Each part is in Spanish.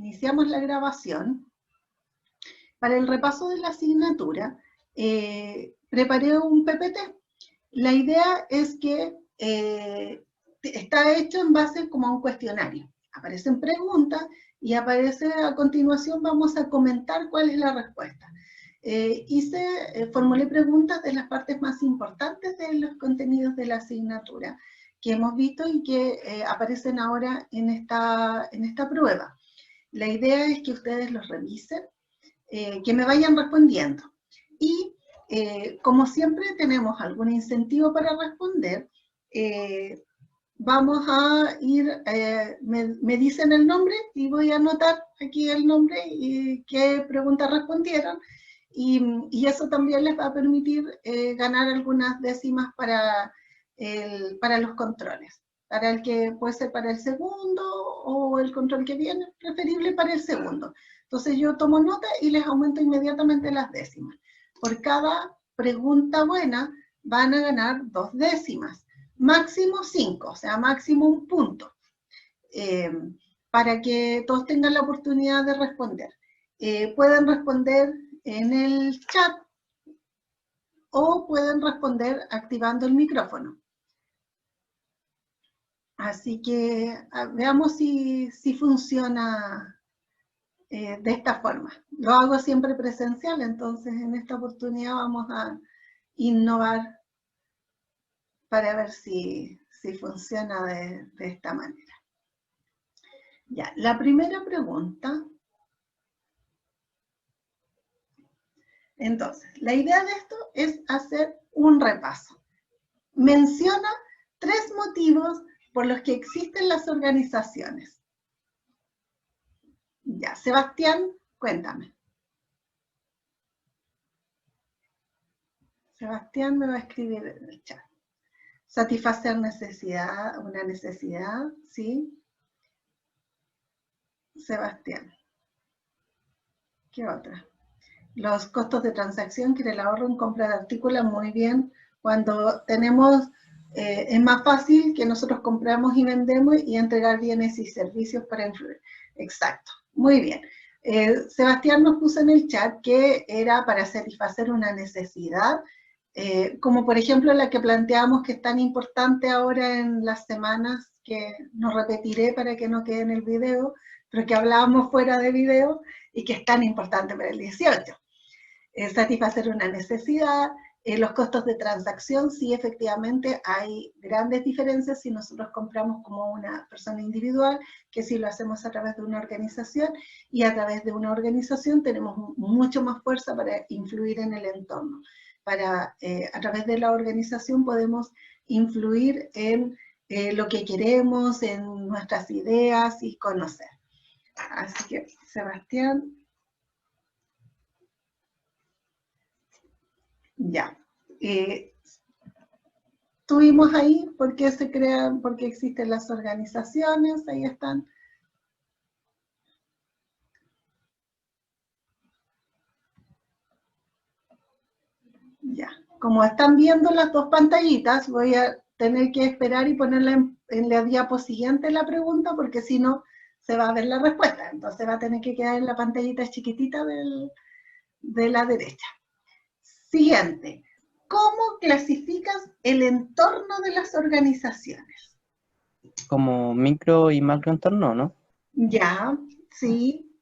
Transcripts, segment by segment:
iniciamos la grabación. Para el repaso de la asignatura, preparé un PPT. La idea es que está hecho en base como a un cuestionario. Aparecen preguntas y aparece a continuación, vamos a comentar cuál es la respuesta. Formulé preguntas de las partes más importantes de los contenidos de la asignatura que hemos visto y que aparecen ahora en esta prueba. La idea es que ustedes los revisen, que me vayan respondiendo. Y como siempre tenemos algún incentivo para responder, vamos a ir, me dicen el nombre y voy a anotar aquí el nombre y qué preguntas respondieron. Y eso también les va a permitir ganar algunas décimas para los controles. Para el que puede ser para el segundo o el control que viene, preferible para el segundo. Entonces yo tomo nota y les aumento inmediatamente las décimas. Por cada pregunta buena van a ganar 2 décimas. Máximo 5, o sea, máximo 1 punto. Para que todos tengan la oportunidad de responder. Pueden responder en el chat o pueden responder activando el micrófono. Así que veamos si funciona de esta forma. Lo hago siempre presencial, entonces en esta oportunidad vamos a innovar para ver si funciona de esta manera. Ya, la primera pregunta. Entonces, la idea de esto es hacer un repaso. Menciona 3 motivos por los que existen las organizaciones. Ya, Sebastián, cuéntame. Sebastián me va a escribir en el chat. Satisfacer necesidad, una necesidad, ¿sí? Sebastián. ¿Qué otra? Los costos de transacción, que el ahorro en compra de artículos, muy bien. Cuando tenemos, es más fácil que nosotros compramos y vendemos y entregar bienes y servicios para influir. Exacto, muy bien. Sebastián nos puso en el chat que era para satisfacer una necesidad, como por ejemplo la que planteamos que es tan importante ahora en las semanas, que no repetiré para que no quede en el video, pero que hablábamos fuera de video y que es tan importante para el 18. Satisfacer una necesidad, los costos de transacción, sí, efectivamente hay grandes diferencias si nosotros compramos como una persona individual, que si lo hacemos a través de una organización, y a través de una organización tenemos mucho más fuerza para influir en el entorno. A través de la organización podemos influir en lo que queremos, en nuestras ideas y conocer. Así que, Sebastián. Ya. Tuvimos ahí por qué se crean, por qué existen las organizaciones, ahí están. Ya. Como están viendo las 2 pantallitas, voy a tener que esperar y ponerla en la diapo siguiente la pregunta, porque si no, se va a ver la respuesta. Entonces va a tener que quedar en la pantallita chiquitita de la derecha. Siguiente. ¿Cómo clasificas el entorno de las organizaciones? Como micro y macro entorno, ¿no? Ya, sí.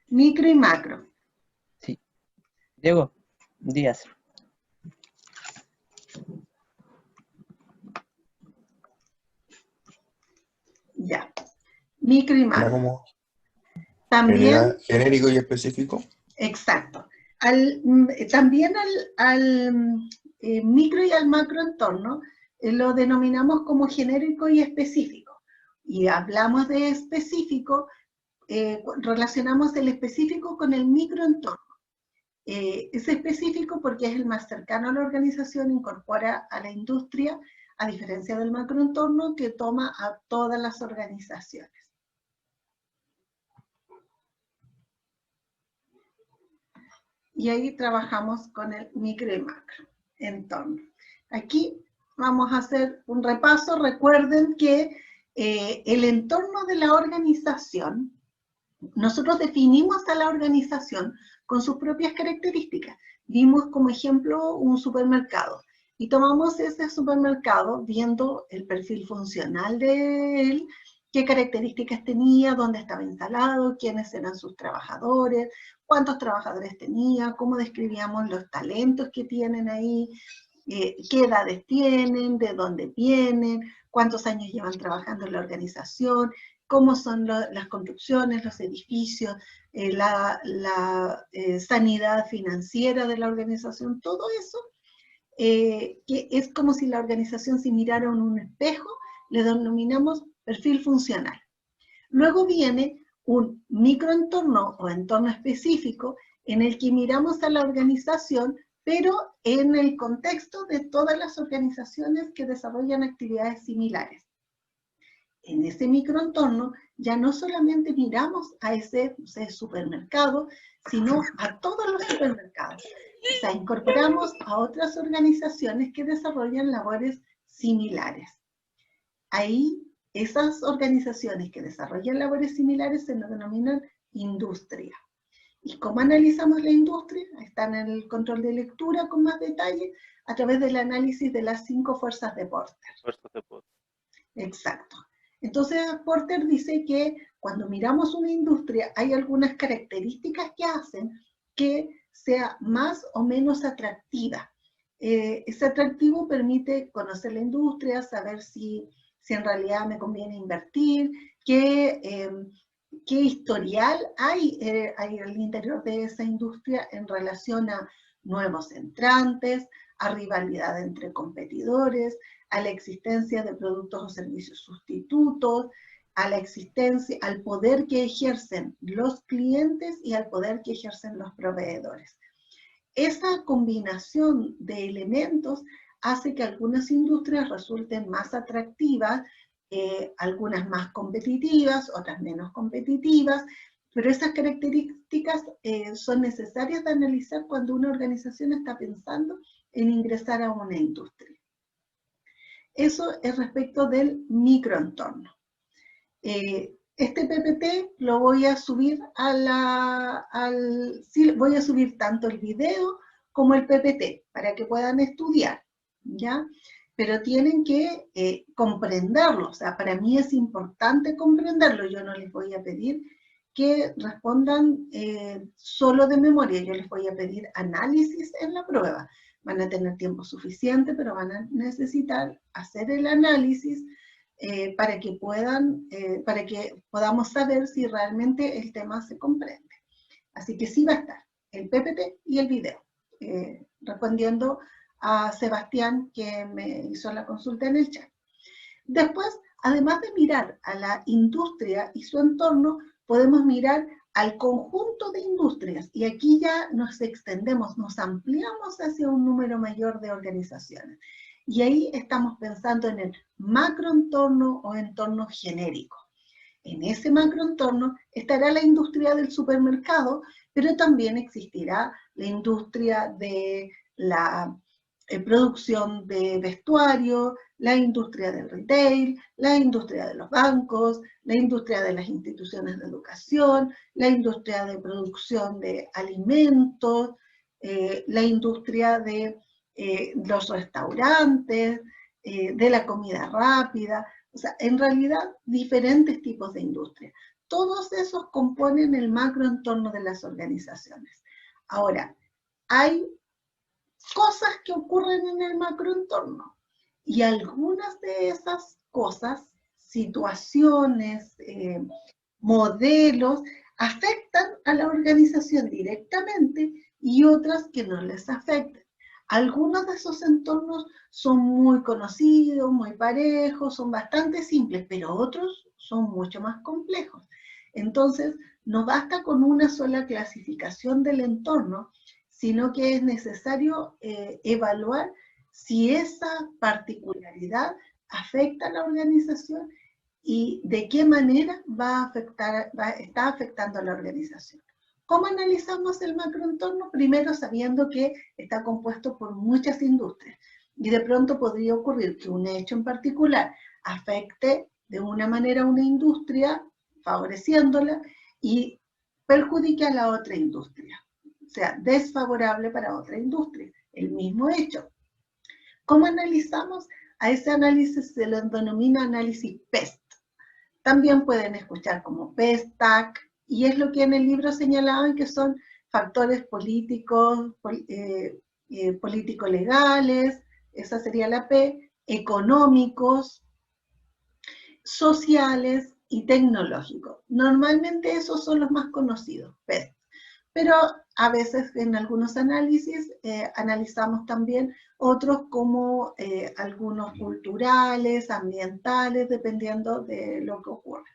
Micro y macro. Sí. Diego Díaz. Ya. Micro y macro. Como También. Genérico y específico. Exacto. También al micro y al macro entorno lo denominamos como genérico y específico. Y hablamos de específico, relacionamos el específico con el microentorno. Es específico porque es el más cercano a la organización, incorpora a la industria, a diferencia del macroentorno que toma a todas las organizaciones. Y ahí trabajamos con el micro y macro entorno. Aquí vamos a hacer un repaso. Recuerden que el entorno de la organización nosotros definimos a la organización con sus propias características. Vimos como ejemplo un supermercado y tomamos ese supermercado viendo el perfil funcional de él, qué características tenía, dónde estaba instalado, quiénes eran sus trabajadores, cuántos trabajadores tenía, cómo describíamos los talentos que tienen ahí, qué edades tienen, de dónde vienen, cuántos años llevan trabajando en la organización, cómo son las construcciones, los edificios, la sanidad financiera de la organización, todo eso, que es como si la organización se mirara en un espejo, le denominamos perfil funcional. Luego viene un microentorno o entorno específico en el que miramos a la organización, pero en el contexto de todas las organizaciones que desarrollan actividades similares. En ese microentorno ya no solamente miramos a ese supermercado, sino a todos los supermercados. O sea, incorporamos a otras organizaciones que desarrollan labores similares. Ahí, esas organizaciones que desarrollan labores similares se nos denominan industria. ¿Y cómo analizamos la industria? Está en el control de lectura con más detalle, a través del análisis de las 5 fuerzas de Porter. Exacto. Entonces, Porter dice que cuando miramos una industria hay algunas características que hacen que sea más o menos atractiva. Ese atractivo permite conocer la industria, saber si en realidad me conviene invertir, qué historial hay al interior de esa industria en relación a nuevos entrantes, a rivalidad entre competidores, a la existencia de productos o servicios sustitutos, a la existencia, al poder que ejercen los clientes y al poder que ejercen los proveedores. Esa combinación de elementos hace que algunas industrias resulten más atractivas, algunas más competitivas, otras menos competitivas, pero esas características son necesarias de analizar cuando una organización está pensando en ingresar a una industria. Eso es respecto del microentorno. Este PPT lo voy a subir sí, voy a subir tanto el video como el PPT para que puedan estudiar, ¿ya? Pero tienen que comprenderlo, o sea, para mí es importante comprenderlo. Yo no les voy a pedir que respondan solo de memoria, yo les voy a pedir análisis en la prueba. Van a tener tiempo suficiente, pero van a necesitar hacer el análisis para que podamos saber si realmente el tema se comprende. Así que sí va a estar el PPT y el video, respondiendo a Sebastián, que me hizo la consulta en el chat. Después, además de mirar a la industria y su entorno, podemos mirar al conjunto de industrias, y aquí ya nos extendemos, nos ampliamos hacia un número mayor de organizaciones. Y ahí estamos pensando en el macroentorno o entorno genérico. En ese macroentorno estará la industria del supermercado, pero también existirá la industria de la producción de vestuario, la industria del retail, la industria de los bancos, la industria de las instituciones de educación, la industria de producción de alimentos, la industria de los restaurantes, de la comida rápida, o sea, en realidad diferentes tipos de industria. Todos esos componen el macroentorno de las organizaciones. Ahora, hay cosas que ocurren en el macroentorno y algunas de esas cosas, situaciones, modelos, afectan a la organización directamente y otras que no les afectan. Algunos de esos entornos son muy conocidos, muy parejos, son bastante simples, pero otros son mucho más complejos. Entonces, no basta con una sola clasificación del entorno, sino que es necesario evaluar si esa particularidad afecta a la organización y de qué manera está afectando a la organización. ¿Cómo analizamos el macroentorno? Primero sabiendo que está compuesto por muchas industrias y de pronto podría ocurrir que un hecho en particular afecte de una manera a una industria, favoreciéndola, y perjudique a la otra industria, o sea, desfavorable para otra industria, el mismo hecho. ¿Cómo analizamos? A ese análisis se lo denomina análisis PEST. También pueden escuchar como PEST, TAC, y es lo que en el libro señalaban que son factores políticos, político-legales, esa sería la P, económicos, sociales y tecnológicos. Normalmente esos son los más conocidos, PEST. Pero a veces en algunos análisis analizamos también otros como algunos culturales, ambientales, dependiendo de lo que ocurre.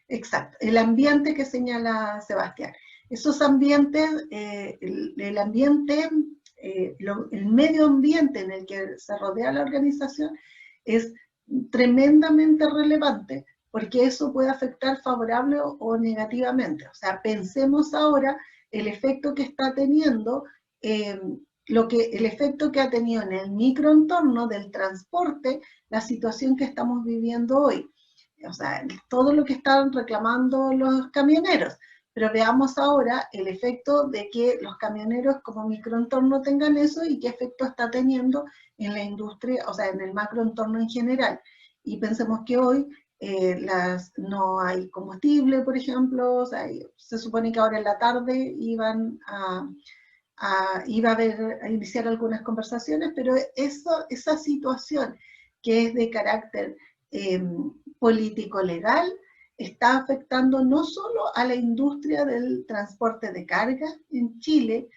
Exacto, el ambiente que señala Sebastián. Esos ambientes, el ambiente, el medio ambiente en el que se rodea la organización es tremendamente relevante, porque eso puede afectar favorable o negativamente. O sea, pensemos ahora el efecto que está teniendo, el efecto que ha tenido en el microentorno del transporte, la situación que estamos viviendo hoy. O sea, todo lo que están reclamando los camioneros. Pero veamos ahora el efecto de que los camioneros como microentorno tengan eso y qué efecto está teniendo en la industria, o sea, en el macroentorno en general. Y pensemos que hoy no hay combustible, por ejemplo, o sea, se supone que ahora en la tarde iba a iniciar algunas conversaciones, pero esa situación que es de carácter político-legal está afectando no solo a la industria del transporte de carga en Chile,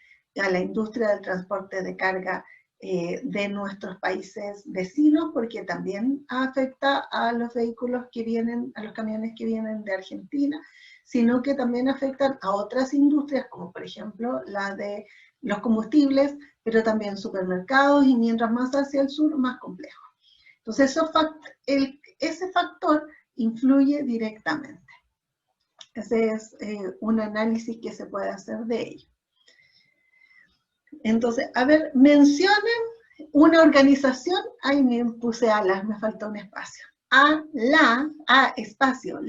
a la industria del transporte de carga de nuestros países vecinos, porque también afecta a los vehículos que vienen, a los camiones que vienen de Argentina, sino que también afectan a otras industrias, como por ejemplo la de los combustibles, pero también supermercados, y mientras más hacia el sur, más complejo. Entonces, ese factor influye directamente. Ese es un análisis que se puede hacer de ello. Entonces, a ver, mencionen una organización, ahí me puse me faltó un espacio. Espacio,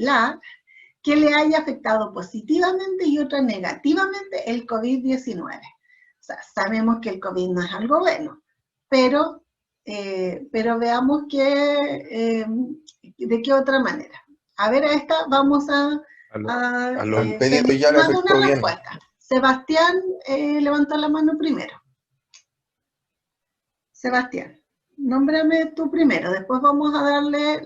que le haya afectado positivamente y otra negativamente el COVID-19. O sea, sabemos que el COVID no es algo bueno, pero veamos de qué otra manera. A ver, a esta vamos a Wikipedia ya le afectó bien. Sebastián levantó la mano primero. Sebastián, nómbrame tú primero, después vamos a darle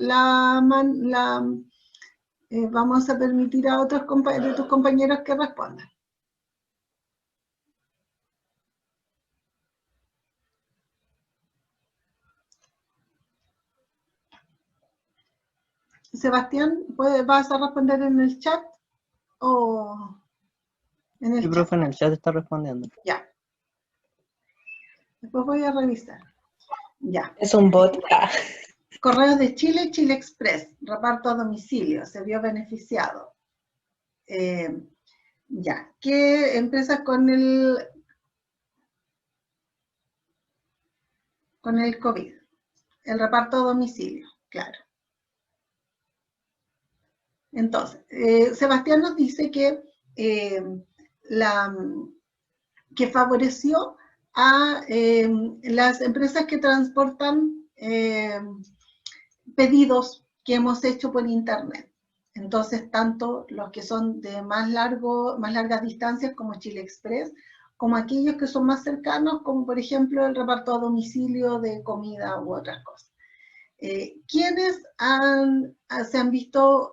vamos a permitir a otros de tus compañeros que respondan. Sebastián, ¿vas a responder en el chat o en el Sí, chat? profe, en el chat está respondiendo. Ya. Después voy a revisar. Ya. Es un bot. Correos de Chile, Chile Express, reparto a domicilio, se vio beneficiado. Ya. ¿Qué empresas con el COVID? El reparto a domicilio, claro. Entonces, Sebastián nos dice que favoreció a las empresas que transportan pedidos que hemos hecho por internet. Entonces, tanto los que son de más largas distancias como Chile Express, como aquellos que son más cercanos, como por ejemplo el reparto a domicilio de comida u otras cosas. ¿Quiénes se han visto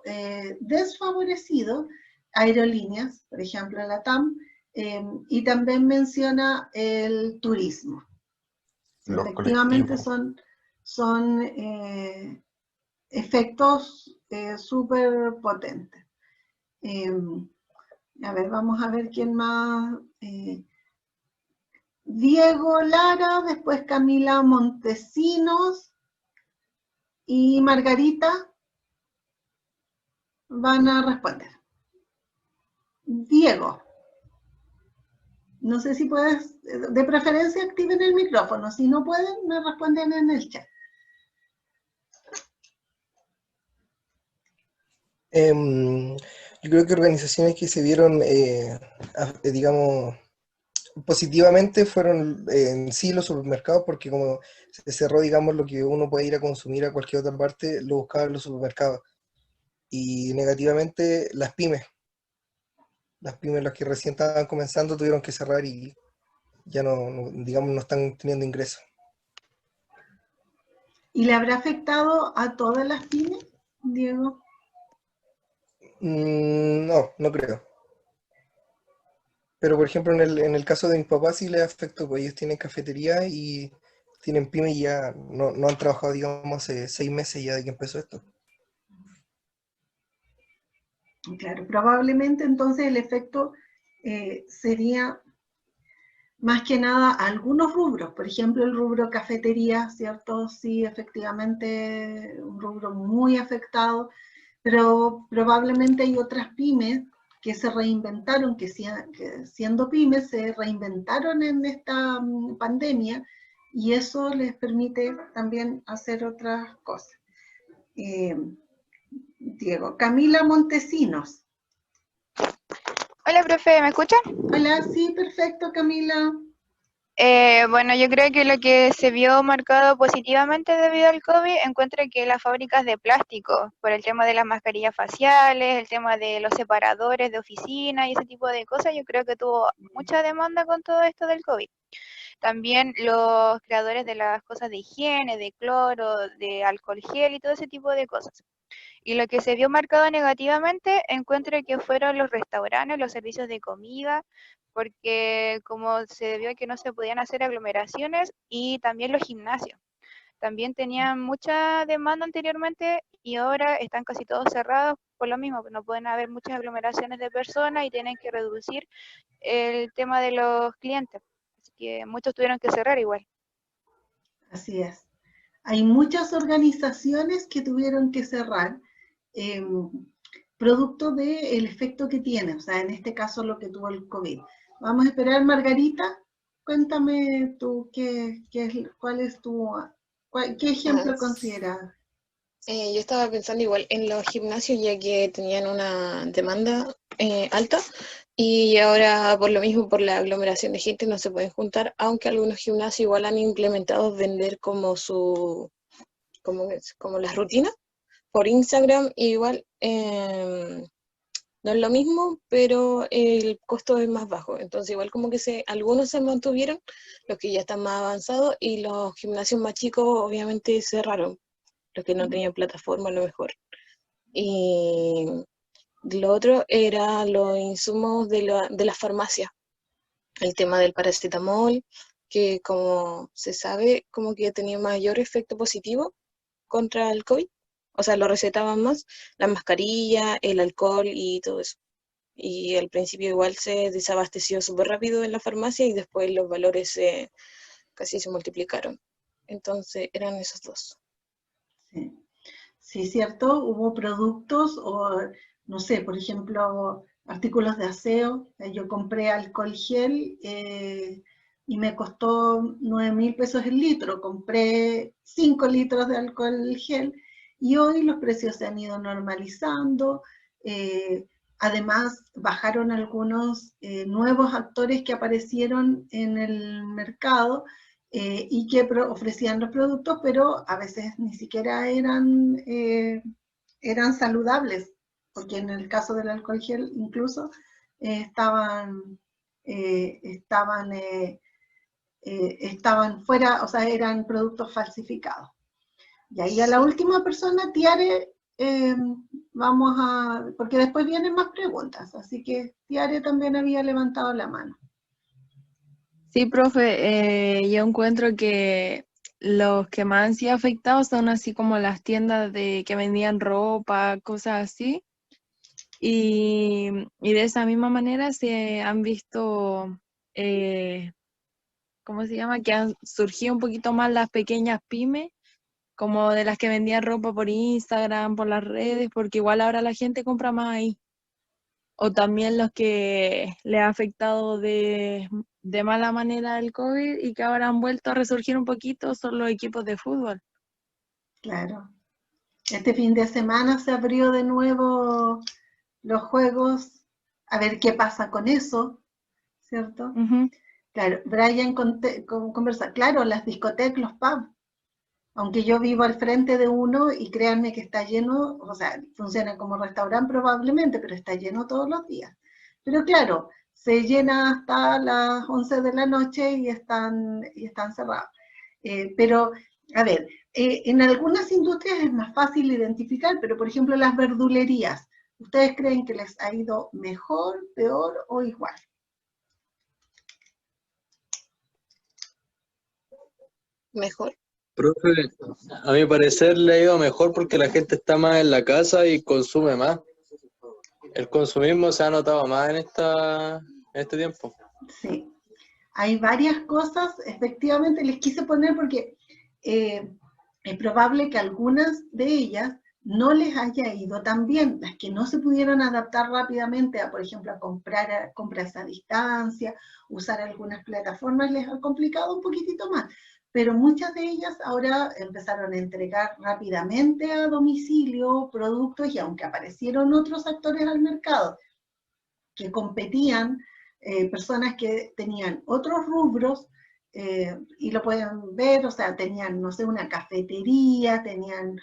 desfavorecidos? Aerolíneas, por ejemplo la TAM, y también menciona el turismo. Efectivamente son efectos súper potentes. A ver, vamos a ver quién más. Diego Lara, después Camila Montesinos y Margarita van a responder. Diego, no sé si puedes, de preferencia activen el micrófono, si no pueden, me responden en el chat. Yo Yo creo que organizaciones que se vieron, digamos, positivamente fueron en sí los supermercados, porque como se cerró, digamos, lo que uno puede ir a consumir a cualquier otra parte, lo buscaba en los supermercados. Y negativamente las pymes, las que recién estaban comenzando, tuvieron que cerrar y ya digamos, no están teniendo ingresos. ¿Y le habrá afectado a todas las pymes, Diego? No, no creo. Pero por ejemplo, en el caso de mis papás sí les afectó, pues ellos tienen cafetería y tienen pyme y ya no han trabajado, digamos, hace 6 meses ya de que empezó esto. Claro, probablemente entonces el efecto sería más que nada algunos rubros, por ejemplo el rubro cafetería, ¿cierto? Sí, efectivamente, un rubro muy afectado, pero probablemente hay otras pymes que se reinventaron, que siendo pymes se reinventaron en esta pandemia y eso les permite también hacer otras cosas. Diego, Camila Montesinos. Hola, profe, ¿me escuchan? Hola, sí, perfecto, Camila. Bueno, yo creo que lo que se vio marcado positivamente debido al COVID, encuentro que las fábricas de plástico, por el tema de las mascarillas faciales, el tema de los separadores de oficina y ese tipo de cosas, yo creo que tuvo mucha demanda con todo esto del COVID. También los creadores de las cosas de higiene, de cloro, de alcohol gel y todo ese tipo de cosas. Y lo que se vio marcado negativamente, encuentro que fueron los restaurantes, los servicios de comida, porque como se vio que no se podían hacer aglomeraciones y también los gimnasios. También tenían mucha demanda anteriormente y ahora están casi todos cerrados por lo mismo, que no pueden haber muchas aglomeraciones de personas y tienen que reducir el tema de los clientes. Así que muchos tuvieron que cerrar igual. Así es. Hay muchas organizaciones que tuvieron que cerrar producto del efecto que tiene, o sea, en este caso lo que tuvo el COVID. Vamos a esperar, Margarita, cuéntame tú cuál es qué ejemplo consideras. Yo estaba pensando igual en los gimnasios ya que tenían una demanda alta y ahora por lo mismo, por la aglomeración de gente no se pueden juntar, aunque algunos gimnasios igual han implementado vender como como las rutinas por Instagram, igual no es lo mismo, pero el costo es más bajo. Entonces igual como que algunos se mantuvieron, los que ya están más avanzados, y los gimnasios más chicos obviamente cerraron, los que no tenían plataforma a lo mejor. Y lo otro era los insumos de la farmacia, el tema del paracetamol, que como se sabe, como que tenía mayor efecto positivo contra el COVID. O sea, lo recetaban más, la mascarilla, el alcohol y todo eso. Y al principio igual se desabasteció súper rápido en la farmacia y después los valores casi se multiplicaron. Entonces eran esos dos. Sí. Sí, cierto, hubo productos o, no sé, por ejemplo, artículos de aseo. Yo compré alcohol gel y me costó 9.000 pesos el litro. Compré 5 litros de alcohol gel y hoy los precios se han ido normalizando. Además, bajaron algunos nuevos actores que aparecieron en el mercado y que ofrecían los productos, pero a veces ni siquiera eran saludables, porque en el caso del alcohol gel incluso estaban fuera, o sea, eran productos falsificados. Y ahí a la última persona, Tiare, porque después vienen más preguntas, así que Tiare también había levantado la mano. Sí, profe, yo encuentro que los que más han sido afectados son así como las tiendas que vendían ropa, cosas así. Y de esa misma manera se han visto, ¿cómo se llama? Que han surgido un poquito más las pequeñas pymes, como de las que vendían ropa por Instagram, por las redes, porque igual ahora la gente compra más ahí. O también los que le ha afectado de mala manera el COVID y que ahora han vuelto a resurgir un poquito son los equipos de fútbol. Claro. Este fin de semana se abrió de nuevo los juegos, a ver qué pasa con eso, ¿cierto? Claro, Brian conversa, claro, las discotecas, los pubs, aunque yo vivo al frente de uno y créanme que está lleno, o sea, funciona como restaurante probablemente, pero está lleno todos los días. Pero claro, se llena hasta las 11 de la noche y están cerrados. Pero, a ver, en algunas industrias es más fácil identificar, pero por ejemplo las verdulerías, ¿ustedes creen que les ha ido mejor, peor o igual? Mejor. Profe, a mi parecer le ha ido mejor porque la gente está más en la casa y consume más. El consumismo se ha notado más en este tiempo. Sí, hay varias cosas, efectivamente les quise poner porque es probable que algunas de ellas no les haya ido tan bien, las que no se pudieron adaptar rápidamente a, por ejemplo, a compras a distancia, usar algunas plataformas les ha complicado un poquitito más, pero muchas de ellas ahora empezaron a entregar rápidamente a domicilio productos y aunque aparecieron otros actores al mercado que competían, personas que tenían otros rubros, y lo pueden ver, o sea, tenían, no sé, una cafetería, tenían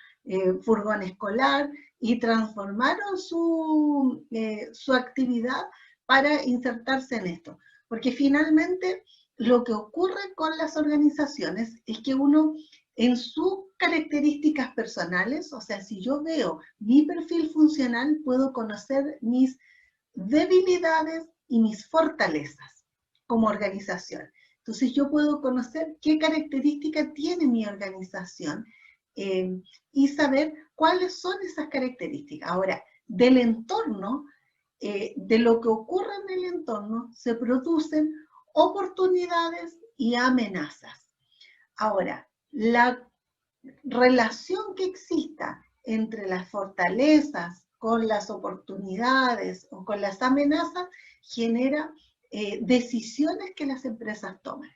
furgón escolar, y transformaron su actividad para insertarse en esto. Porque finalmente lo que ocurre con las organizaciones es que uno, en sus características personales, o sea, si yo veo mi perfil funcional, puedo conocer mis debilidades y mis fortalezas como organización. Entonces yo puedo conocer qué características tiene mi organización y saber cuáles son esas características. Ahora, del entorno, de lo que ocurre en el entorno, se producen oportunidades y amenazas. Ahora, la relación que exista entre las fortalezas con las oportunidades o con las amenazas genera decisiones que las empresas toman.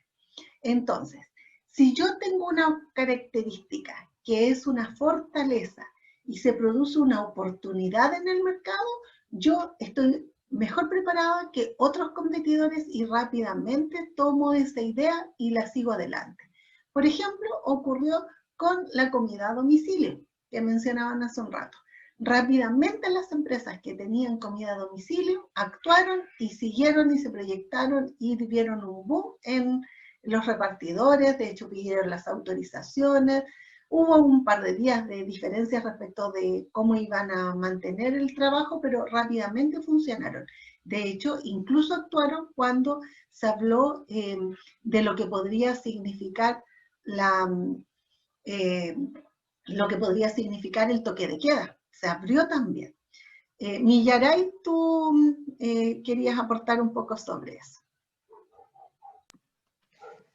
Entonces, si yo tengo una característica que es una fortaleza y se produce una oportunidad en el mercado, yo estoy mejor preparada que otros competidores y rápidamente tomo esa idea y la sigo adelante. Por ejemplo, ocurrió con la comida a domicilio, que mencionaban hace un rato. Rápidamente las empresas que tenían comida a domicilio actuaron y siguieron y se proyectaron y vieron un boom en los repartidores, de hecho pidieron las autorizaciones, hubo un par de días de diferencias respecto de cómo iban a mantener el trabajo, pero rápidamente funcionaron. De hecho, incluso actuaron cuando se habló de lo que podría significar lo que podría significar el toque de queda. Se abrió también. Millaray, tú querías aportar un poco sobre eso.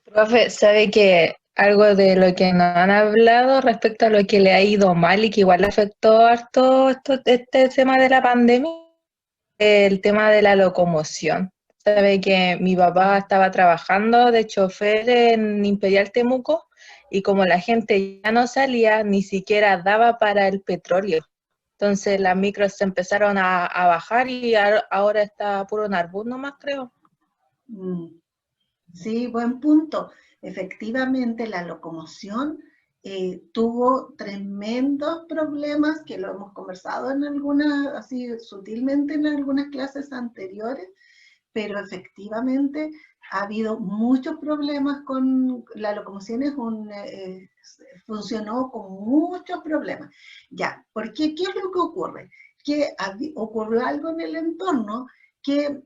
Profe, sabe que algo de lo que nos han hablado respecto a lo que le ha ido mal y que igual le afectó harto este tema de la pandemia, el tema de la locomoción. Sabe que mi papá estaba trabajando de chofer en Imperial Temuco y como la gente ya no salía, ni siquiera daba para el petróleo. Entonces las micros se empezaron a bajar y ahora está puro Narbus nomás, creo. Sí, buen punto. Efectivamente, la locomoción tuvo tremendos problemas que lo hemos conversado en algunas, así sutilmente en algunas clases anteriores, pero efectivamente ha habido muchos problemas con la locomoción, funcionó con muchos problemas. Ya, ¿qué es lo que ocurre? Que ocurrió algo en el entorno que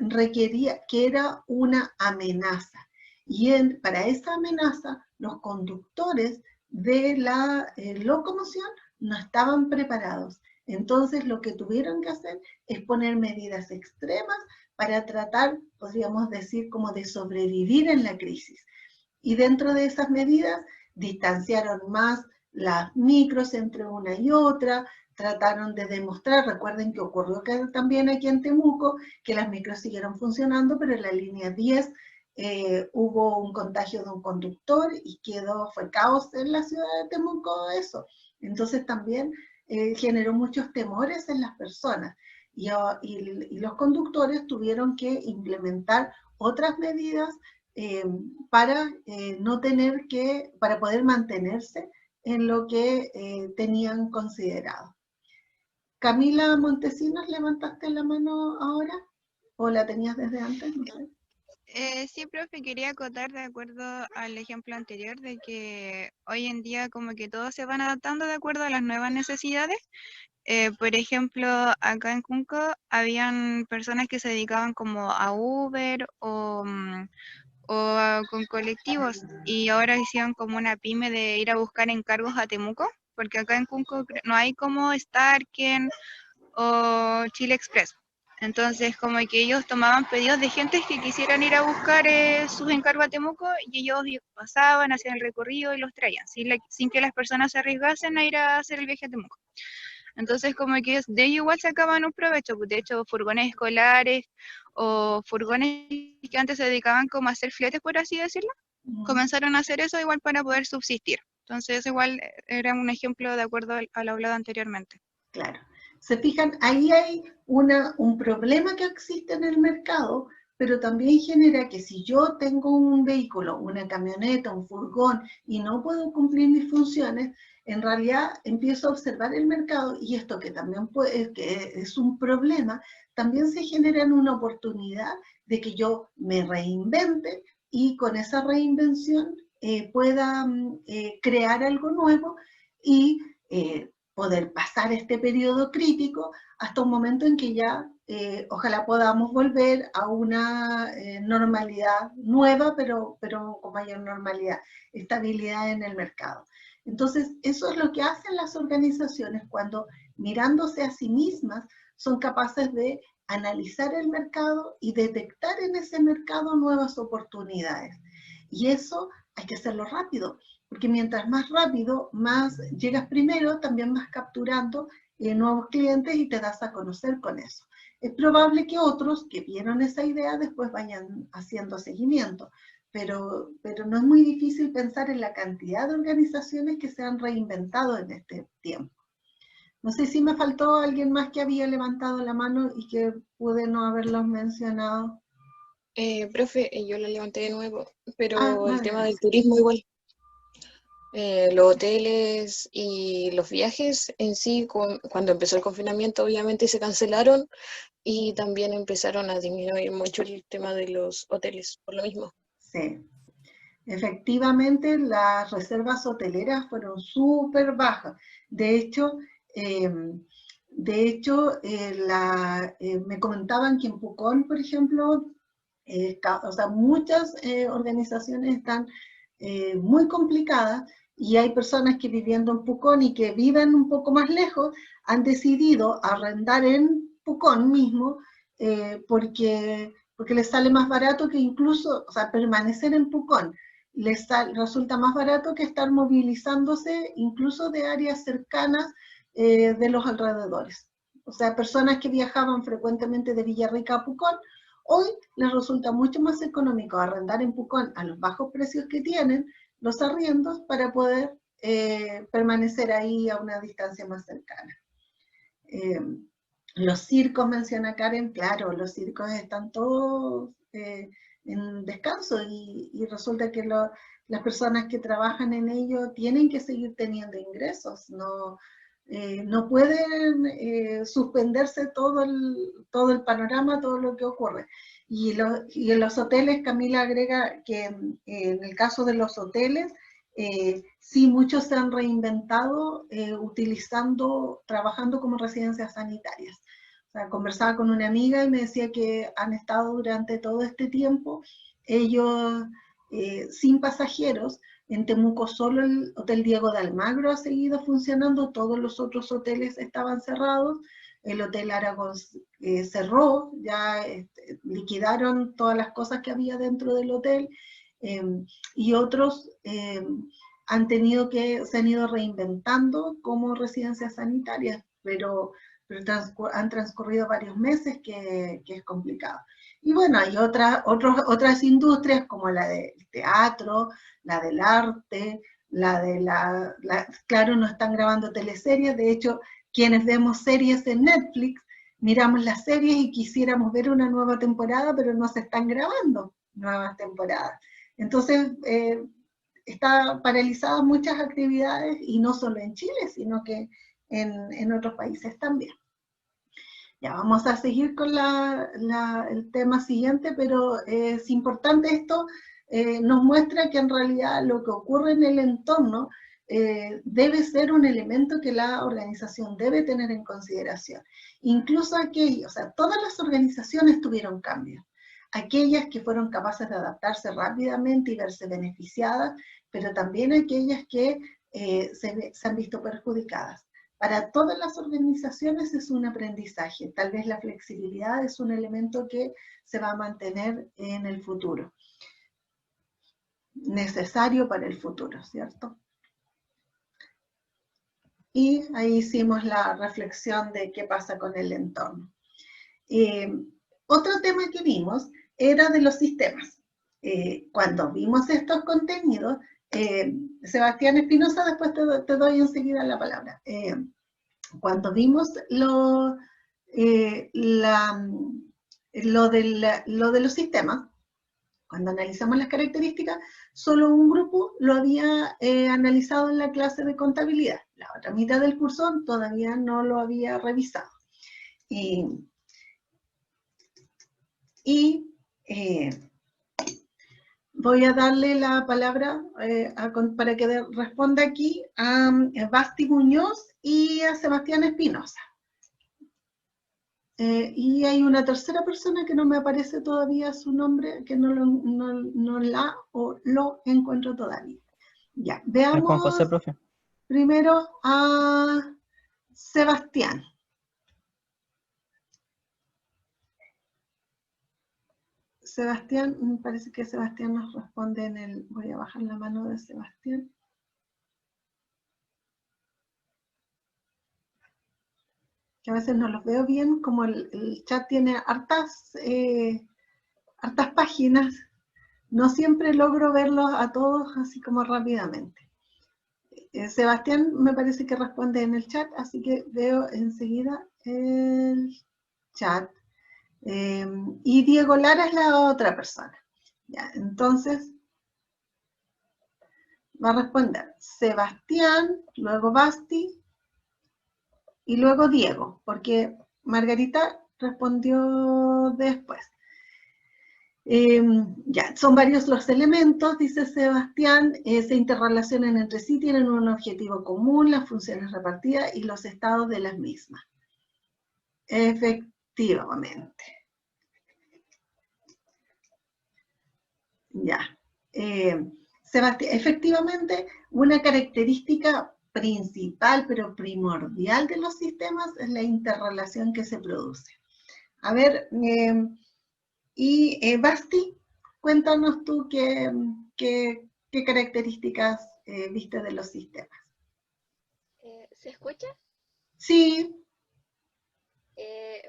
requería, que era una amenaza. Y para esa amenaza, los conductores de la locomoción no estaban preparados. Entonces, lo que tuvieron que hacer es poner medidas extremas para tratar, podríamos decir, como de sobrevivir en la crisis. Y dentro de esas medidas, distanciaron más las micros entre una y otra, trataron de demostrar, recuerden que ocurrió también aquí en Temuco, que las micros siguieron funcionando, pero en la línea 10 hubo un contagio de un conductor y fue caos en la ciudad de Temuco eso. Entonces también generó muchos temores en las personas. y los conductores tuvieron que implementar otras medidas para no tener que, para poder mantenerse en lo que tenían considerado. Camila Montesinos, ¿levantaste la mano ahora? ¿O la tenías desde antes? No sé. Sí, profe, quería acotar de acuerdo al ejemplo anterior de que hoy en día como que todos se van adaptando de acuerdo a las nuevas necesidades. Por ejemplo, acá en Cunco habían personas que se dedicaban como a Uber o con colectivos y ahora hicieron como una pyme de ir a buscar encargos a Temuco, porque acá en Cunco no hay como Starken o Chile Express. Entonces, como que ellos tomaban pedidos de gente que quisieran ir a buscar sus encargos a Temuco y ellos pasaban, hacían el recorrido y los traían, sin que las personas se arriesgasen a ir a hacer el viaje a Temuco. Entonces, como que de ello igual sacaban un provecho, pues de hecho, furgones escolares o furgones que antes se dedicaban como a hacer fletes, por así decirlo, comenzaron a hacer eso igual para poder subsistir. Entonces, igual era un ejemplo de acuerdo al hablado anteriormente. Claro. Se fijan, ahí hay un problema que existe en el mercado, pero también genera que si yo tengo un vehículo, una camioneta, un furgón, y no puedo cumplir mis funciones, en realidad empiezo a observar el mercado, y esto que también que es un problema, también se genera una oportunidad de que yo me reinvente, y con esa reinvención pueda crear algo nuevo, y poder pasar este periodo crítico hasta un momento en que ya ojalá podamos volver a una normalidad nueva, pero con mayor normalidad, estabilidad en el mercado. Entonces, eso es lo que hacen las organizaciones cuando, mirándose a sí mismas, son capaces de analizar el mercado y detectar en ese mercado nuevas oportunidades. Y eso hay que hacerlo rápido, porque mientras más rápido, más llegas primero, también vas capturando nuevos clientes y te das a conocer con eso. Es probable que otros que vieron esa idea después vayan haciendo seguimiento, pero no es muy difícil pensar en la cantidad de organizaciones que se han reinventado en este tiempo. No sé si me faltó alguien más que había levantado la mano y que pude no haberlos mencionado. Profe, yo la levanté de nuevo, pero el tema del turismo igual. Los hoteles y los viajes en sí, cuando empezó el confinamiento obviamente se cancelaron y también empezaron a disminuir mucho el tema de los hoteles, por lo mismo. Sí, efectivamente las reservas hoteleras fueron súper bajas. De hecho, me comentaban que en Pucón, por ejemplo, o sea, muchas organizaciones están muy complicadas, y hay personas que viviendo en Pucón y que viven un poco más lejos han decidido arrendar en Pucón mismo porque les sale más barato que incluso, o sea, permanecer en Pucón resulta más barato que estar movilizándose incluso de áreas cercanas de los alrededores. O sea, personas que viajaban frecuentemente de Villarrica a Pucón, hoy les resulta mucho más económico arrendar en Pucón a los bajos precios que tienen los arriendos para poder permanecer ahí a una distancia más cercana. Los circos, menciona Karen, claro, los circos están todos en descanso y resulta que las personas que trabajan en ello tienen que seguir teniendo ingresos, no pueden suspenderse todo el panorama, todo lo que ocurre. Y en los hoteles, Camila agrega que en el caso de los hoteles, sí, muchos se han reinventado trabajando como residencias sanitarias. O sea, conversaba con una amiga y me decía que han estado durante todo este tiempo, ellos sin pasajeros. En Temuco solo el Hotel Diego de Almagro ha seguido funcionando, todos los otros hoteles estaban cerrados, el Hotel Aragón cerró, ya liquidaron todas las cosas que había dentro del hotel, y otros se han ido reinventando como residencias sanitarias, pero han transcurrido varios meses que es complicado. Y bueno, hay otras industrias como la del teatro, la del arte, claro, no están grabando teleseries, de hecho, quienes vemos series en Netflix, miramos las series y quisiéramos ver una nueva temporada, pero no se están grabando nuevas temporadas. Entonces, está paralizadas muchas actividades, y no solo en Chile, sino que en otros países también. Ya vamos a seguir con el tema siguiente, pero es importante esto, nos muestra que en realidad lo que ocurre en el entorno debe ser un elemento que la organización debe tener en consideración. Incluso aquellos, o sea, todas las organizaciones tuvieron cambios. Aquellas que fueron capaces de adaptarse rápidamente y verse beneficiadas, pero también aquellas que se han visto perjudicadas. Para todas las organizaciones es un aprendizaje. Tal vez la flexibilidad es un elemento que se va a mantener en el futuro. Necesario para el futuro, ¿cierto? Y ahí hicimos la reflexión de qué pasa con el entorno. Otro tema que vimos era de los sistemas. Cuando vimos estos contenidos, Sebastián Espinosa, después te doy enseguida la palabra. Cuando vimos lo de los sistemas, cuando analizamos las características, solo un grupo lo había analizado en la clase de contabilidad. La otra mitad del curso todavía no lo había revisado. Voy a darle la palabra para que responda aquí a Basti Muñoz y a Sebastián Espinosa. Y hay una tercera persona que no me aparece todavía su nombre, que no lo encuentro todavía. Ya, veamos Juan José, profe. Primero a Sebastián. Sebastián, me parece que Sebastián nos responde en el... Voy a bajar la mano de Sebastián. Que a veces no los veo bien, como el chat tiene hartas páginas, no siempre logro verlos a todos así como rápidamente. Sebastián me parece que responde en el chat, así que veo enseguida el chat. Y Diego Lara es la otra persona. Ya, entonces, va a responder Sebastián, luego Basti, y luego Diego, porque Margarita respondió después. Ya, son varios los elementos, dice Sebastián, se interrelacionan entre sí, tienen un objetivo común, las funciones repartidas y los estados de las mismas. Efectivamente. Ya. Sebastián, efectivamente, una característica principal, pero primordial de los sistemas es la interrelación que se produce. A ver, Basti, cuéntanos tú qué características viste de los sistemas. ¿Se escucha? Sí.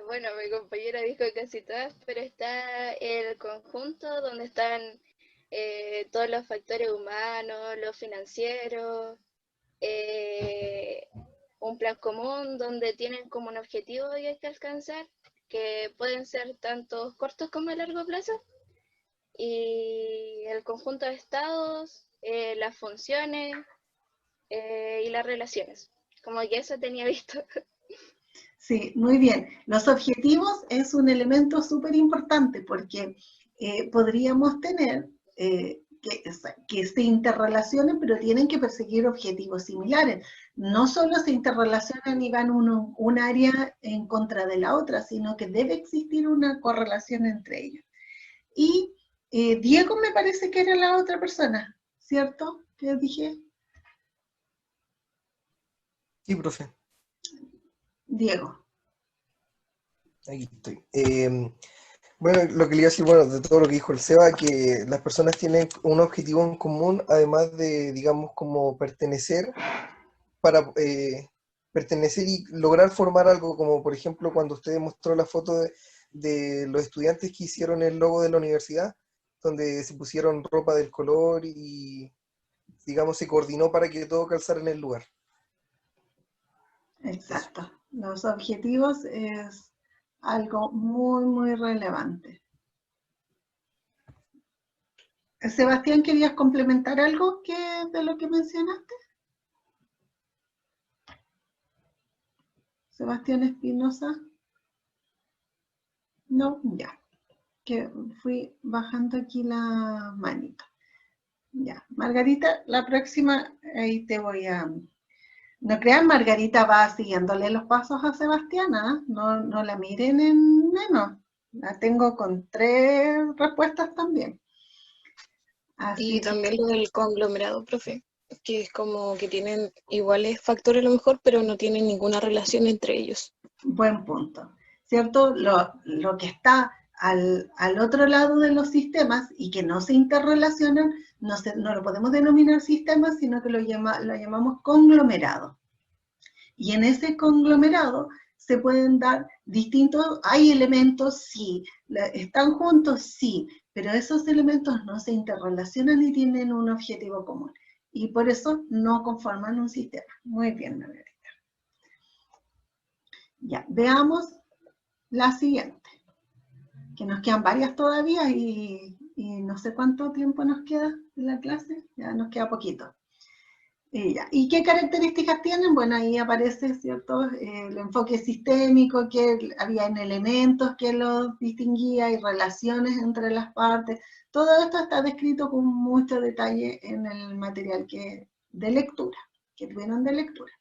Bueno, mi compañera dijo casi todas, pero está el conjunto donde están todos los factores humanos, los financieros, un plan común donde tienen como un objetivo que hay que alcanzar, que pueden ser tanto cortos como a largo plazo, y el conjunto de estados, las funciones y las relaciones. Como que eso tenía visto. Sí, muy bien. Los objetivos es un elemento súper importante porque podríamos tener que se interrelacionen, pero tienen que perseguir objetivos similares. No solo se interrelacionan y van un área en contra de la otra, sino que debe existir una correlación entre ellos. Y Diego me parece que era la otra persona, ¿cierto? ¿Qué dije? Sí, profe. Diego. Aquí estoy. Bueno, lo que le iba a decir, bueno, de todo lo que dijo el Seba, que las personas tienen un objetivo en común, además de, digamos, como pertenecer, para pertenecer y lograr formar algo, como por ejemplo cuando usted mostró la foto de los estudiantes que hicieron el logo de la universidad, donde se pusieron ropa del color y, digamos, se coordinó para que todo calzara en el lugar. Exacto. Los objetivos es algo muy, muy relevante. Sebastián, ¿querías complementar algo de lo que mencionaste? Sebastián Espinosa. No, ya. Que fui bajando aquí la manita. Ya. Margarita, la próxima, ahí te voy a... No crean, Margarita va siguiéndole los pasos a Sebastiana, no la miren en menos. La tengo con 3 respuestas también. Y también lo del conglomerado, profe, que es como que tienen iguales factores a lo mejor, pero no tienen ninguna relación entre ellos. Buen punto, ¿cierto? Lo que está al otro lado de los sistemas y que no se interrelacionan, no lo podemos denominar sistemas, sino que lo llamamos conglomerado. Y en ese conglomerado se pueden dar distintos, hay elementos, sí, están juntos, sí, pero esos elementos no se interrelacionan ni tienen un objetivo común. Y por eso no conforman un sistema. Muy bien, Margarita. Ya, veamos la siguiente, que nos quedan varias todavía y no sé cuánto tiempo nos queda en la clase, ya nos queda poquito. ¿Y qué características tienen? Bueno, ahí aparece, ¿cierto?, el enfoque sistémico, que había en elementos que los distinguía y relaciones entre las partes. Todo esto está descrito con mucho detalle en el material de lectura, que tuvieron de lectura.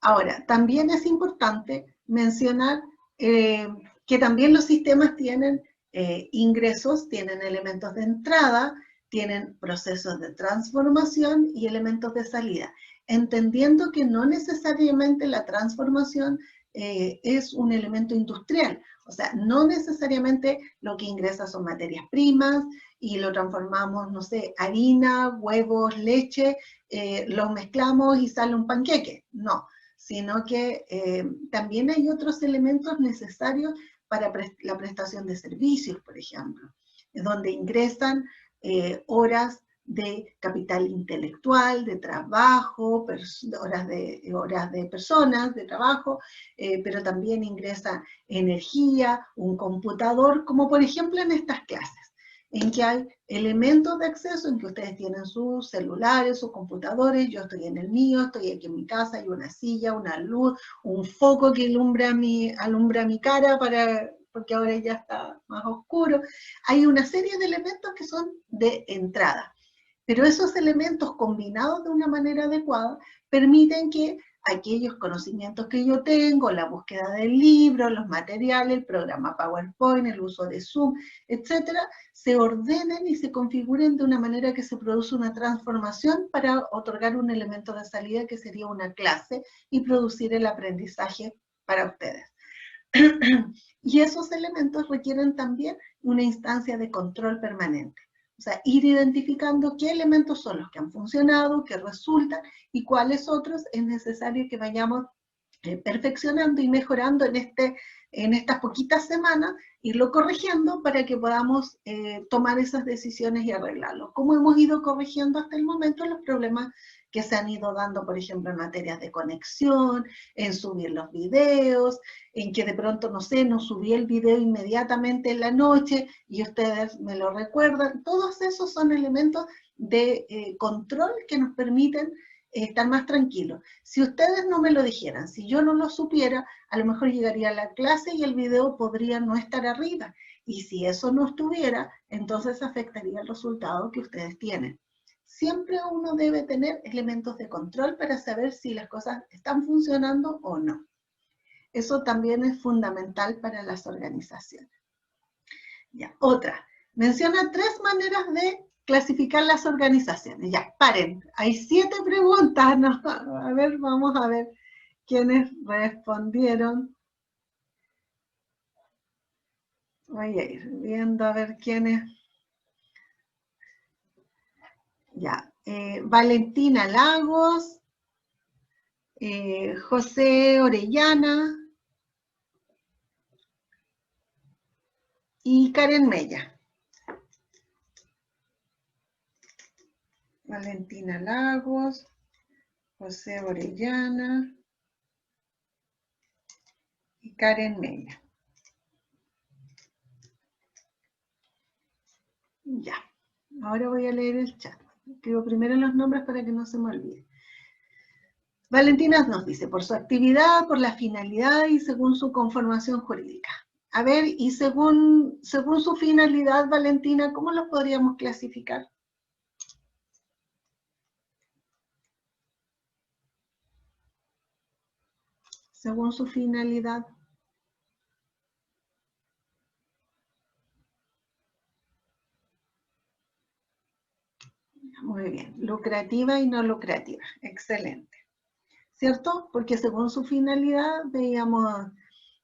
Ahora, también es importante mencionar que también los sistemas tienen ingresos, tienen elementos de entrada, tienen procesos de transformación y elementos de salida, entendiendo que no necesariamente la transformación es un elemento industrial, o sea, no necesariamente lo que ingresa son materias primas y lo transformamos, no sé, harina, huevos, leche, lo mezclamos y sale un panqueque, no, sino que también hay otros elementos necesarios para la prestación de servicios, por ejemplo, donde ingresan horas de capital intelectual, de trabajo, horas de personas, de trabajo, pero también ingresa energía, un computador, como por ejemplo en estas clases, en que hay elementos de acceso, en que ustedes tienen sus celulares, sus computadores, yo estoy en el mío, estoy aquí en mi casa, hay una silla, una luz, un foco que alumbra mi cara porque ahora ya está más oscuro. Hay una serie de elementos que son de entrada, pero esos elementos combinados de una manera adecuada permiten que aquellos conocimientos que yo tengo, la búsqueda del libro, los materiales, el programa PowerPoint, el uso de Zoom, etcétera, se ordenen y se configuren de una manera que se produce una transformación para otorgar un elemento de salida que sería una clase y producir el aprendizaje para ustedes. Y esos elementos requieren también una instancia de control permanente. O sea, ir identificando qué elementos son los que han funcionado, qué resultan y cuáles otros es necesario que vayamos perfeccionando y mejorando en estas poquitas semanas, irlo corrigiendo para que podamos tomar esas decisiones y arreglarlo. Como hemos ido corrigiendo hasta el momento los problemas que se han ido dando, por ejemplo, en materias de conexión, en subir los videos, en que de pronto, no sé, no subí el video inmediatamente en la noche y ustedes me lo recuerdan. Todos esos son elementos de control que nos permiten estar más tranquilos. Si ustedes no me lo dijeran, si yo no lo supiera, a lo mejor llegaría a la clase y el video podría no estar arriba. Y si eso no estuviera, entonces afectaría el resultado que ustedes tienen. Siempre uno debe tener elementos de control para saber si las cosas están funcionando o no. Eso también es fundamental para las organizaciones. Ya, otra. Menciona 3 maneras de clasificar las organizaciones. Ya, paren. Hay 7 preguntas, ¿no? A ver, vamos a ver quiénes respondieron. Voy a ir viendo a ver quiénes. Ya, Valentina Lagos, José Orellana y Karen Mella. Valentina Lagos, José Orellana y Karen Mella. Ya, ahora voy a leer el chat. Escribo primero los nombres para que no se me olvide. Valentina nos dice, por su actividad, por la finalidad y según su conformación jurídica. A ver, y según su finalidad, Valentina, ¿cómo los podríamos clasificar? Según su finalidad. Muy bien, lucrativa y no lucrativa, excelente. ¿Cierto? Porque según su finalidad, veíamos,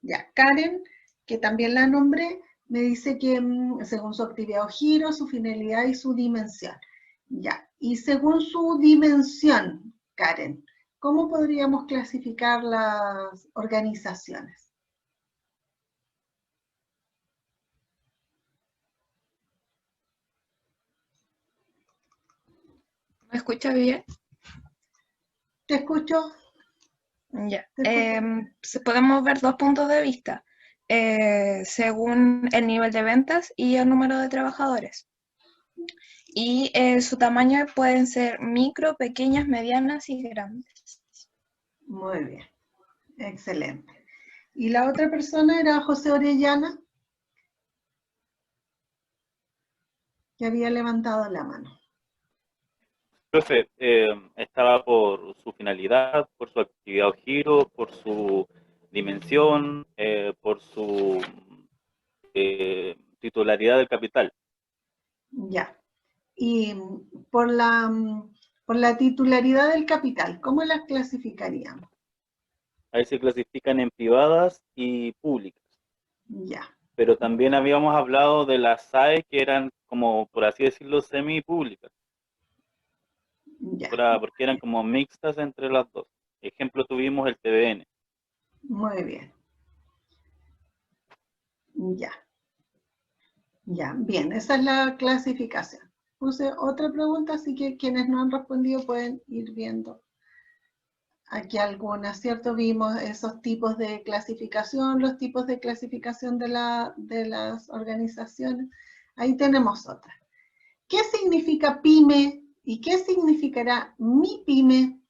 ya, Karen, que también la nombré, me dice que según su actividad o giro, su finalidad y su dimensión. Ya, y según su dimensión, Karen, ¿cómo podríamos clasificar las organizaciones? ¿Me escucha bien? ¿Te escucho? Ya. Podemos ver dos puntos de vista, según el nivel de ventas y el número de trabajadores. Y su tamaño pueden ser micro, pequeñas, medianas y grandes. Muy bien, excelente. ¿Y la otra persona era José Orellana? Que había levantado la mano. Profe, estaba por su finalidad, por su actividad o giro, por su dimensión, por su titularidad del capital. Ya. Y por la titularidad del capital, ¿cómo las clasificaríamos? Ahí se clasifican en privadas y públicas. Ya. Pero también habíamos hablado de las SAE que eran como, por así decirlo, semipúblicas. Ya. Porque eran como mixtas entre las dos. Ejemplo, tuvimos el TVN. Muy bien. Ya. Ya, bien, esa es la clasificación. Puse otra pregunta, así que quienes no han respondido pueden ir viendo aquí algunas, ¿cierto? Vimos esos tipos de clasificación, los tipos de clasificación de las organizaciones. Ahí tenemos otra. ¿Qué significa pyme y qué significará mi pyme?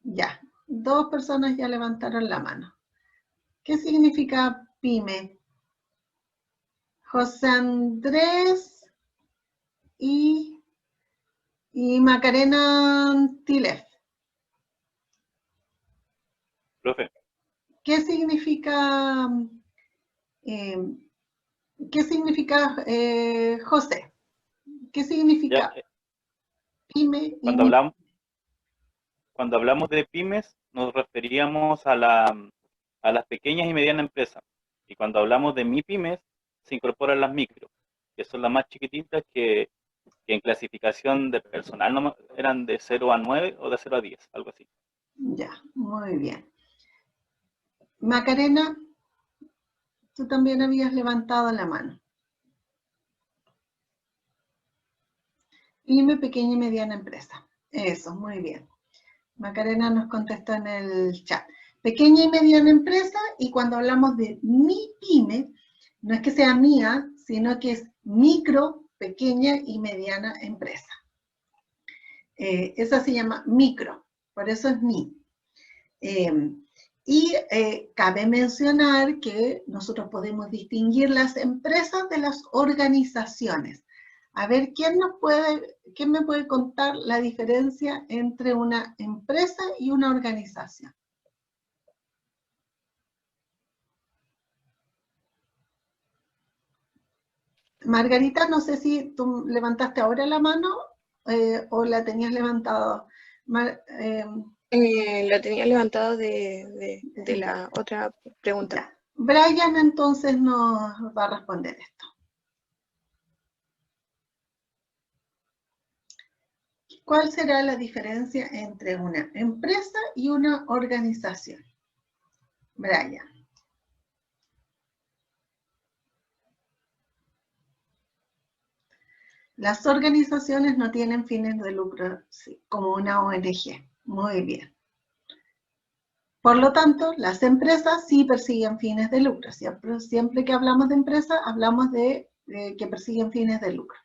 Ya, dos personas ya levantaron la mano. ¿Qué significa pyme? José Andrés y Macarena Tilef. Profe. ¿Qué significa José? ¿Qué significa pyme? Cuando hablamos de pymes, nos referíamos a las pequeñas y medianas empresas. Y cuando hablamos de MIPYMES, se incorporan las micro, que son las más chiquititas que en clasificación de personal no, eran de 0 a 9 o de 0 a 10, algo así. Ya, muy bien. Macarena, tú también habías levantado la mano. Pyme, pequeña y mediana empresa. Eso, muy bien. Macarena nos contestó en el chat. Pequeña y mediana empresa, y cuando hablamos de mi pyme, no es que sea mía, sino que es micro, pequeña y mediana empresa. Esa se llama micro, por eso es mi. Cabe mencionar que nosotros podemos distinguir las empresas de las organizaciones. A ver, ¿quién me puede contar la diferencia entre una empresa y una organización? Margarita, no sé si tú levantaste ahora la mano o la tenías levantado. La tenía levantado de la otra pregunta. Ya. Brian entonces nos va a responder esto. ¿Cuál será la diferencia entre una empresa y una organización? Brian. Las organizaciones no tienen fines de lucro, sí, como una ONG. Muy bien. Por lo tanto, las empresas sí persiguen fines de lucro. Siempre que hablamos de empresas, hablamos de que persiguen fines de lucro.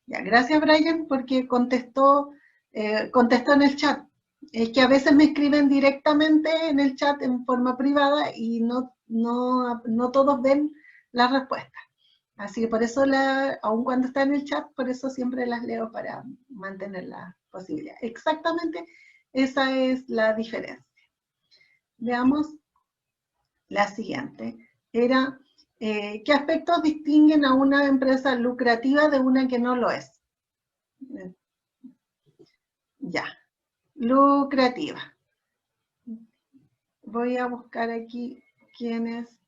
Ya, gracias Brian, porque contestó en el chat. Es que a veces me escriben directamente en el chat en forma privada y no todos ven las respuestas. Así que por eso, aun cuando está en el chat, por eso siempre las leo para mantener la posibilidad. Exactamente esa es la diferencia. Veamos la siguiente. Era, ¿qué aspectos distinguen a una empresa lucrativa de una que no lo es? Ya. Lucrativa. Voy a buscar aquí quiénes.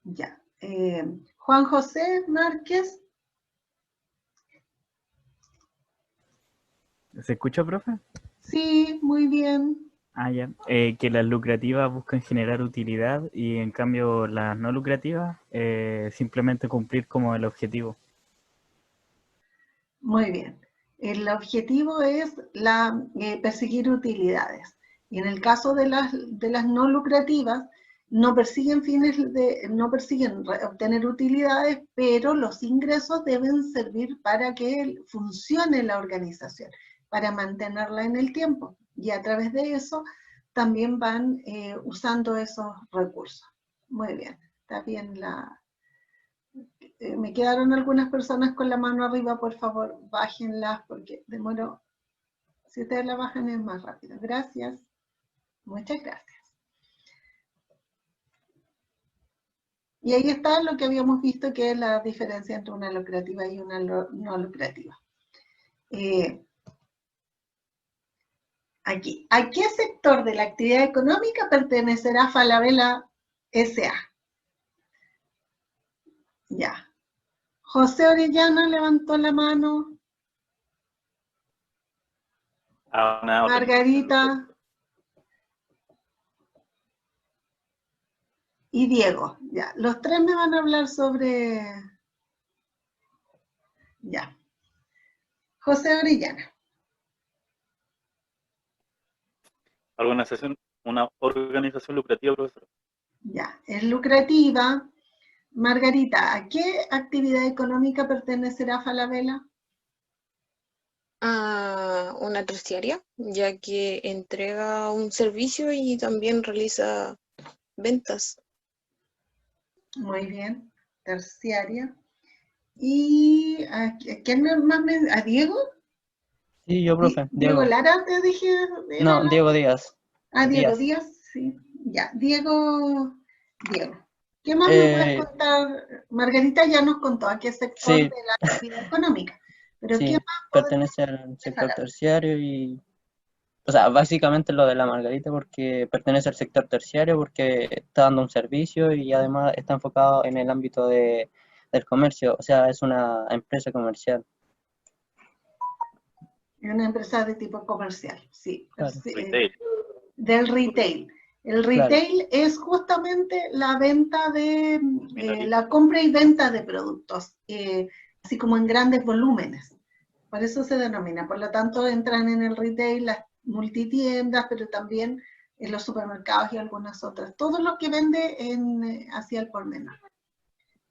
Ya. Juan José Márquez. ¿Se escucha, profe? Sí, muy bien. Ah, ya. Que las lucrativas buscan generar utilidad y en cambio las no lucrativas simplemente cumplir como el objetivo. Muy bien. El objetivo es perseguir utilidades. Y en el caso de las no lucrativas, no persiguen obtener utilidades, pero los ingresos deben servir para que funcione la organización, para mantenerla en el tiempo. Y a través de eso también van usando esos recursos. Muy bien, está bien me quedaron algunas personas con la mano arriba, por favor, bájenlas porque demoró. Si ustedes la bajan es más rápido. Gracias. Muchas gracias. Y ahí está lo que habíamos visto, que es la diferencia entre una lucrativa y una no lucrativa. Aquí, ¿a qué sector de la actividad económica pertenecerá Falabella S.A.? Ya. José Orellana levantó la mano. Margarita. Y Diego. Ya. Los tres me van a hablar sobre... Ya. José Orellana. Una organización lucrativa, profesor. Ya. Es lucrativa. Margarita, ¿a qué actividad económica pertenecerá Falabella? A una terciaria, ya que entrega un servicio y también realiza ventas. Muy bien, terciaria. ¿Y a quién más ¿A Diego? Sí, yo, profe. Diego Lara, te dije. No, Diego Díaz. Ah, Diego Díaz, sí. Ya, Diego. ¿Qué más me puedes contar? Margarita ya nos contó a qué sector de la actividad económica. Pero sí, ¿qué más pertenece al sector terciario y... O sea, básicamente lo de la Margarita porque pertenece al sector terciario porque está dando un servicio y además está enfocado en el ámbito del comercio, o sea, es una empresa comercial. Es una empresa de tipo comercial, sí. Claro. Retail. Del retail. El retail es justamente la venta de, la compra y venta de productos, así como en grandes volúmenes. Por eso se denomina. Por lo tanto, entran en el retail las multitiendas, pero también en los supermercados y algunas otras. Todo lo que vende hacia el por menor,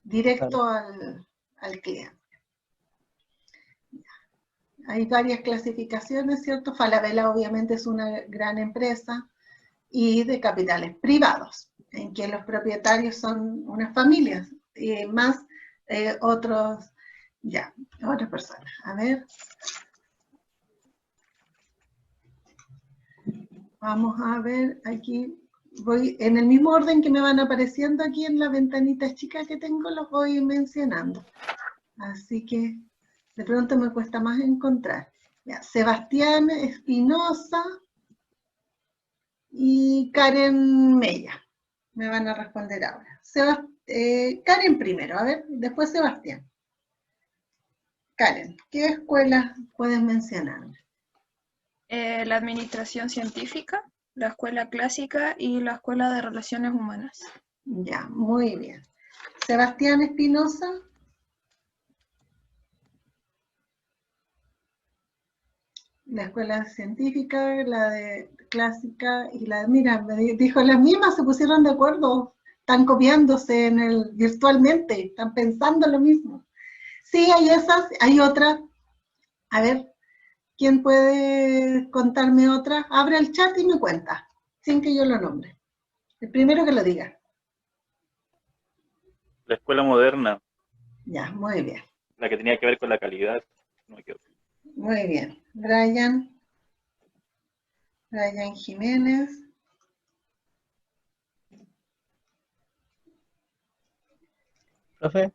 directo al cliente. Hay varias clasificaciones, ¿cierto? Falabella obviamente es una gran empresa y de capitales privados, en que los propietarios son unas familias, más otras personas. A ver. Vamos a ver aquí. Voy en el mismo orden que me van apareciendo aquí en la ventanita chica que tengo, los voy mencionando. Así que de pronto me cuesta más encontrar. Ya, Sebastián Espinosa y Karen Mella. Me van a responder ahora. Karen primero, a ver, después Sebastián. Karen, ¿qué escuelas puedes mencionar? La administración científica, la escuela clásica y la escuela de relaciones humanas. Ya, muy bien. Sebastián Espinosa. La escuela científica, la de clásica y la de, mira, me dijo las mismas, se pusieron de acuerdo, están copiándose en el virtualmente, están pensando lo mismo. Sí, hay esas, hay otras. A ver, ¿quién puede contarme otra? Abre el chat y me cuenta, sin que yo lo nombre. El primero que lo diga. La escuela moderna. Ya, muy bien. La que tenía que ver con la calidad. No me equivoco. Muy bien. Brian Jiménez. ¿Profe?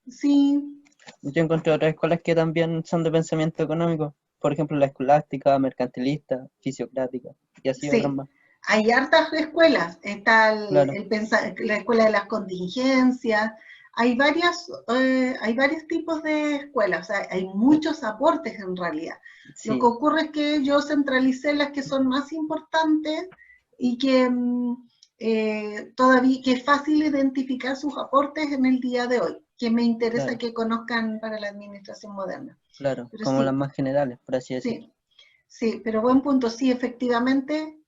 Sí. Yo encontré otras escuelas que también son de pensamiento económico. Por ejemplo, la escolástica, mercantilista, fisiocrática, y así otras Sí, más. hay hartas escuelas. Está Claro. la escuela de las contingencias. Hay varios tipos de escuelas. O sea, hay muchos aportes en realidad. Sí. Lo que ocurre es que yo centralicé las que son más importantes y que todavía que es fácil identificar sus aportes en el día de hoy, que me interesa Claro. que conozcan para la administración moderna. Claro, Pero como sí, las más generales, por así decirlo. sí, pero buen punto. Sí, efectivamente,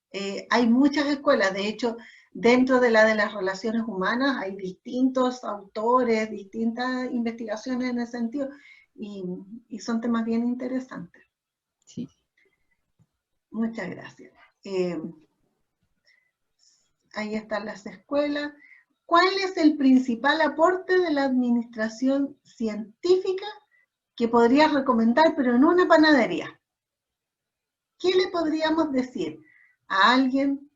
hay muchas escuelas. De hecho, dentro de la de las relaciones humanas hay distintos autores, distintas investigaciones en ese sentido, y son temas bien interesantes. Sí. Muchas gracias. Ahí están las escuelas. ¿Cuál es el principal aporte de la administración científica que podrías recomendar, pero en una panadería? ¿Qué le podríamos decir a alguien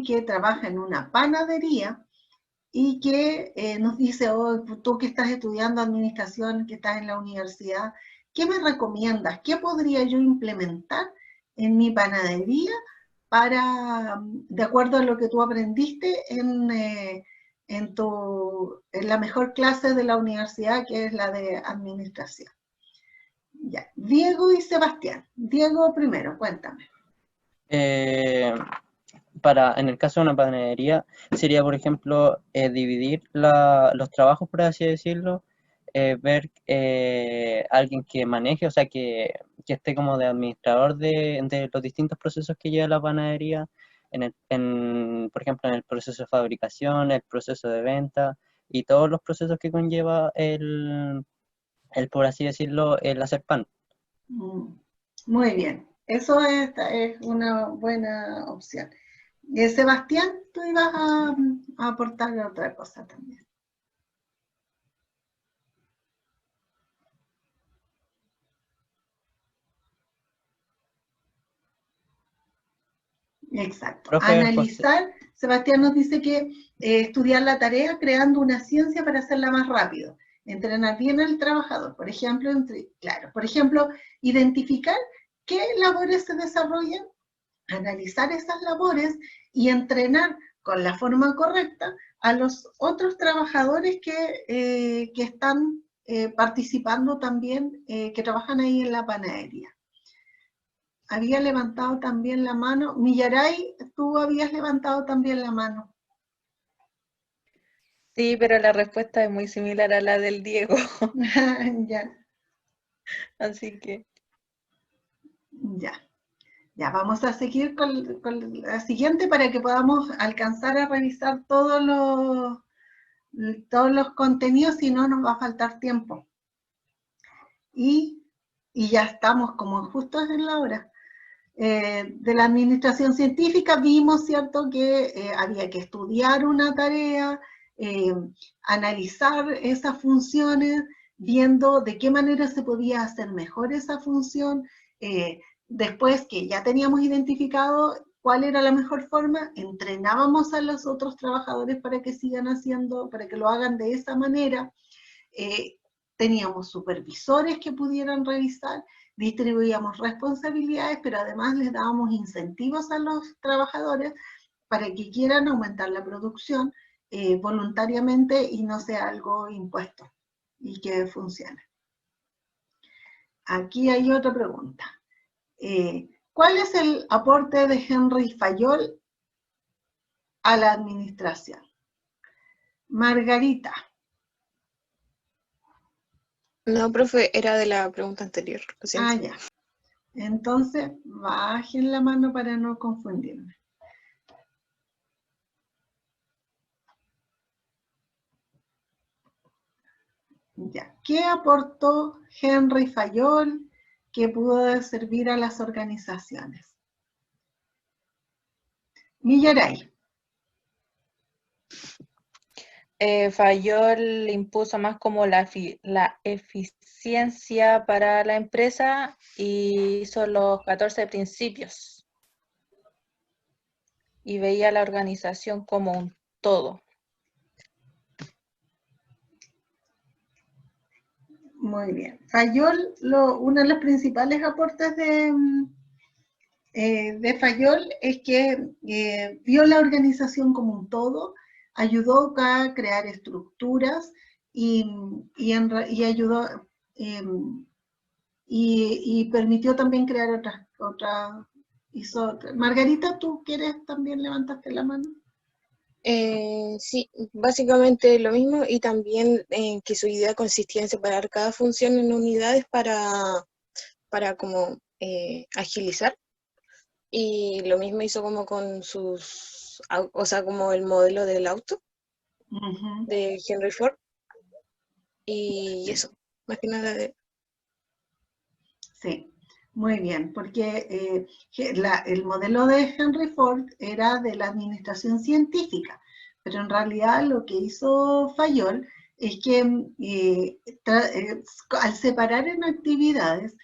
que trabaja en una panadería y que nos dice, oh, tú que estás estudiando administración, que estás en la universidad, ¿qué me recomiendas? ¿Qué podría yo implementar en mi panadería para, de acuerdo a lo que tú aprendiste en la mejor clase de la universidad, que es la de administración? Ya, Diego y Sebastián. Diego primero, cuéntame. En el caso de una panadería, sería, por ejemplo, dividir los trabajos, por así decirlo, ver alguien que maneje, o sea, que esté como de administrador de los distintos procesos que lleva la panadería, por ejemplo, en el proceso de fabricación, el proceso de venta y todos los procesos que conlleva por así decirlo, el hacer pan. Muy bien, eso es una buena opción. Sebastián, tú ibas a aportar otra cosa también. Exacto. Profe, Analizar, Sebastián nos dice que estudiar la tarea creando una ciencia para hacerla más rápido. Entrenar bien al trabajador, por ejemplo, identificar qué labores se desarrollan, analizar esas labores y entrenar con la forma correcta a los otros trabajadores que están participando también, que trabajan ahí en la panadería. Había levantado también la mano. Millaray, tú habías levantado también la mano. Sí, pero la respuesta es muy similar a la del Diego. Ya. Así que. Ya, vamos a seguir con la siguiente para que podamos alcanzar a revisar todos los contenidos, si no nos va a faltar tiempo. Y ya estamos como justo en la hora. De la administración científica vimos, ¿cierto?, que había que estudiar una tarea, analizar esas funciones, viendo de qué manera se podía hacer mejor esa función. Después que ya teníamos identificado cuál era la mejor forma, entrenábamos a los otros trabajadores para que sigan haciendo, para que lo hagan de esa manera. Teníamos supervisores que pudieran revisar, distribuíamos responsabilidades, pero además les dábamos incentivos a los trabajadores para que quieran aumentar la producción voluntariamente y no sea algo impuesto y que funcione. Aquí hay otra pregunta. ¿Cuál es el aporte de Henry Fayol a la administración? Margarita. No, profe, era de la pregunta anterior. Lo siento. Ah, ya. Entonces, bajen la mano para no confundirme. Ya. ¿Qué aportó Henry Fayol que pudo servir a las organizaciones? Millaray. Fayol impuso más como la eficiencia para la empresa y hizo los 14 principios. Y veía la organización como un todo. Muy bien. Fayol, uno de los principales aportes de Fayol es que vio la organización como un todo, ayudó a crear estructuras y ayudó y permitió también crear otras. Margarita, ¿tú quieres también levantaste la mano? Sí, básicamente lo mismo, y también que su idea consistía en separar cada función en unidades para como agilizar, y lo mismo hizo como con sus, o sea, como el modelo del auto de Henry Ford, y eso, más que nada de... Sí, muy bien, porque el modelo de Henry Ford era de la administración científica, pero en realidad lo que hizo Fayol es que al separar en actividades,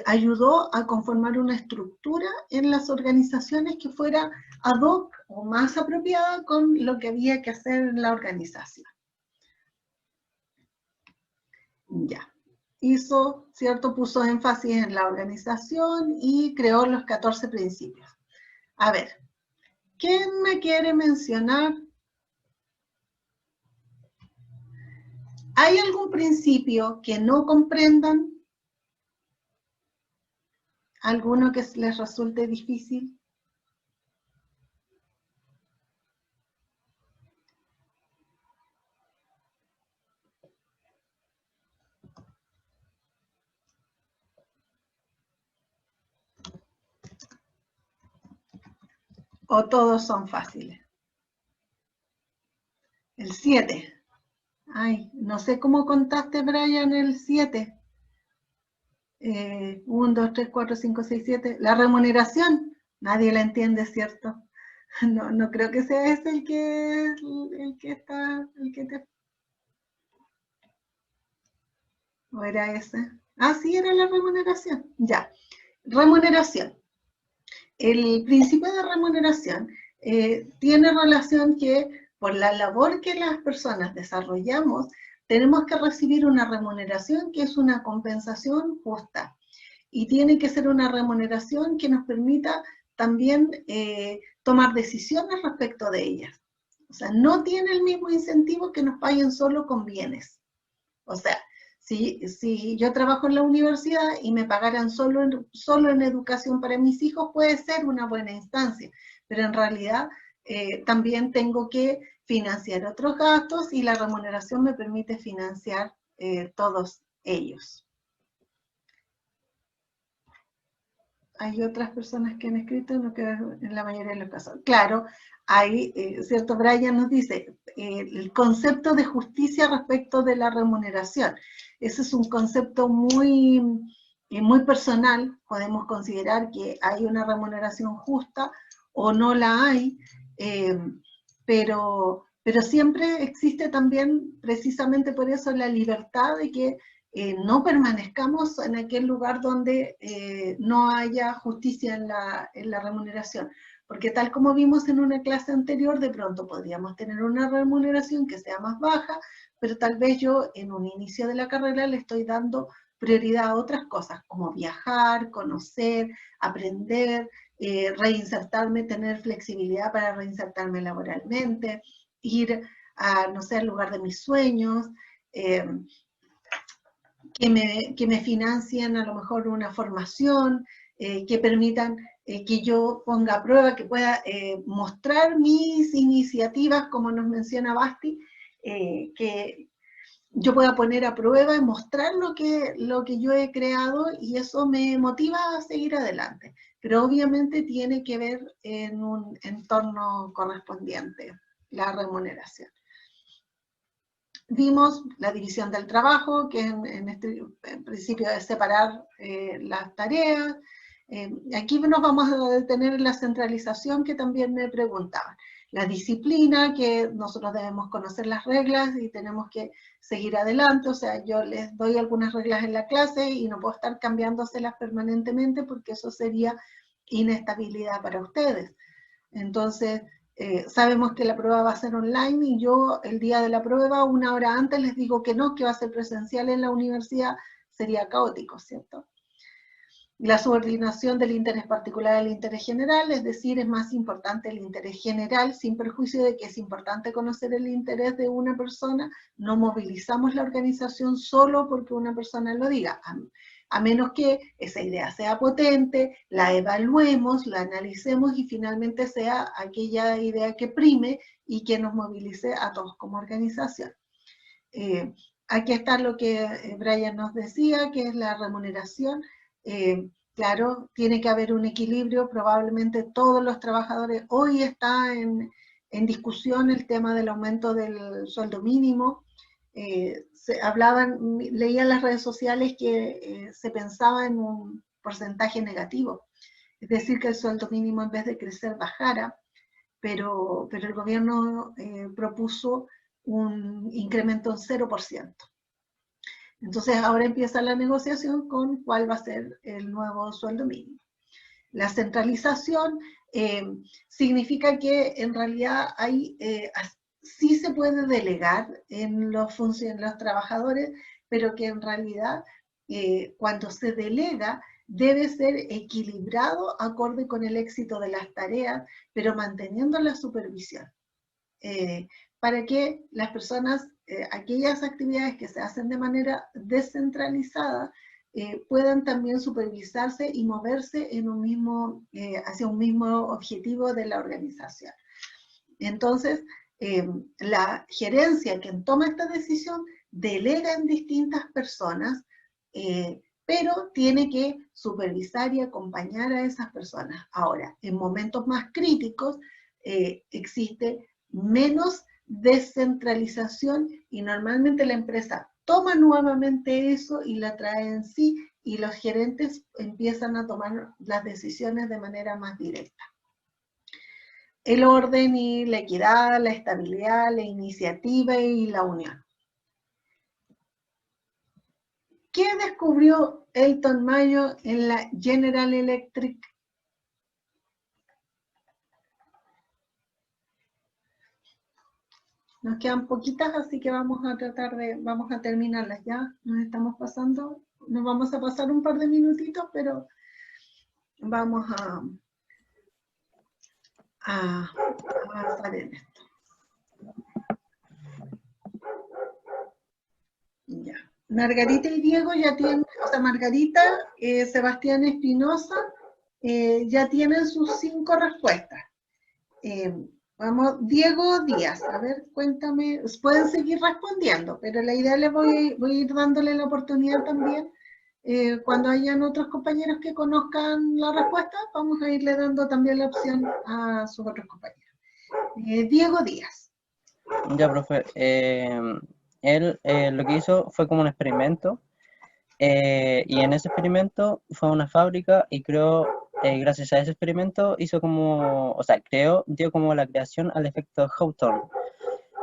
ayudó a conformar una estructura en las organizaciones que fuera ad hoc o más apropiada con lo que había que hacer en la organización. Ya. Hizo, ¿cierto? Puso énfasis en la organización y creó los 14 principios. A ver, ¿quién me quiere mencionar? ¿Hay algún principio que no comprendan? ¿Alguno que les resulte difícil? ¿O todos son fáciles? El 7. Ay, no sé cómo contaste, Brian, el 7. 1, 2, 3, 4, 5, 6, 7. La remuneración, nadie la entiende, ¿cierto? No creo que sea ese el que te... ¿O era ese? Ah, sí, era la remuneración. Ya. Remuneración. El principio de remuneración tiene relación que por la labor que las personas desarrollamos, tenemos que recibir una remuneración que es una compensación justa. Y tiene que ser una remuneración que nos permita también tomar decisiones respecto de ellas. O sea, no tiene el mismo incentivo que nos paguen solo con bienes. O sea, si yo trabajo en la universidad y me pagaran solo en educación para mis hijos, puede ser una buena instancia, pero en realidad también tengo que financiar otros gastos y la remuneración me permite financiar todos ellos. Hay otras personas que han escrito, no queda en la mayoría de los casos. Claro, hay, ¿cierto? Brian nos dice, el concepto de justicia respecto de la remuneración. Ese es un concepto muy personal. Podemos considerar que hay una remuneración justa o no la hay, pero siempre existe también, precisamente por eso, la libertad de que no permanezcamos en aquel lugar donde no haya justicia en la remuneración. Porque tal como vimos en una clase anterior, de pronto podríamos tener una remuneración que sea más baja, pero tal vez yo en un inicio de la carrera le estoy dando prioridad a otras cosas, como viajar, conocer, aprender, reinsertarme, tener flexibilidad para reinsertarme laboralmente, ir a, no sé, al lugar de mis sueños, que me financien a lo mejor una formación, que permitan que yo ponga a prueba, que pueda mostrar mis iniciativas, como nos menciona Basti, que yo pueda poner a prueba y mostrar lo que yo he creado, y eso me motiva a seguir adelante. Pero obviamente tiene que ver en un entorno correspondiente, la remuneración. Vimos la división del trabajo, que en principio es separar las tareas. Aquí nos vamos a detener en la centralización, que también me preguntaban. La disciplina, que nosotros debemos conocer las reglas y tenemos que seguir adelante. O sea, yo les doy algunas reglas en la clase y no puedo estar cambiándoselas permanentemente, porque eso sería inestabilidad para ustedes. Entonces, sabemos que la prueba va a ser online, y yo el día de la prueba, 1 hora antes, les digo que no, que va a ser presencial en la universidad. Sería caótico, ¿cierto? La subordinación del interés particular al interés general, es decir, es más importante el interés general, sin perjuicio de que es importante conocer el interés de una persona. No movilizamos la organización solo porque una persona lo diga, a menos que esa idea sea potente, la evaluemos, la analicemos y finalmente sea aquella idea que prime y que nos movilice a todos como organización. Aquí está lo que Brian nos decía, que es la remuneración. Claro, tiene que haber un equilibrio. Probablemente todos los trabajadores, hoy está en discusión el tema del aumento del sueldo mínimo. Leía en las redes sociales que se pensaba en un porcentaje negativo, es decir, que el sueldo mínimo, en vez de crecer, bajara, pero el gobierno propuso un incremento en 0%. Entonces ahora empieza la negociación con cuál va a ser el nuevo sueldo mínimo. La centralización significa que en realidad sí se puede delegar en los trabajadores, pero que en realidad cuando se delega debe ser equilibrado acorde con el éxito de las tareas, pero manteniendo la supervisión. Para que las personas, aquellas actividades que se hacen de manera descentralizada, puedan también supervisarse y moverse en hacia un mismo objetivo de la organización. Entonces, la gerencia, quien toma esta decisión, delega en distintas personas, pero tiene que supervisar y acompañar a esas personas. Ahora, en momentos más críticos, existe menos descentralización, y normalmente la empresa toma nuevamente eso y la trae en sí, y los gerentes empiezan a tomar las decisiones de manera más directa. El orden y la equidad, la estabilidad, la iniciativa y la unión. ¿Qué descubrió Elton Mayo en la General Electric? Nos quedan poquitas, así que vamos a terminarlas ya. Nos vamos a pasar un par de minutitos, pero vamos a avanzar en esto. Ya. Margarita y Diego ya tienen, Margarita, Sebastián Espinosa, ya tienen sus 5 respuestas. Vamos, Diego Díaz, a ver, cuéntame, pueden seguir respondiendo, pero la idea les voy a ir dándole la oportunidad también. Cuando hayan otros compañeros que conozcan la respuesta, vamos a irle dando también la opción a sus otros compañeros. Diego Díaz. Ya, profe. Él lo que hizo fue como un experimento, y en ese experimento fue a una fábrica y creó, gracias a ese experimento, dio como la creación al efecto Hawthorne.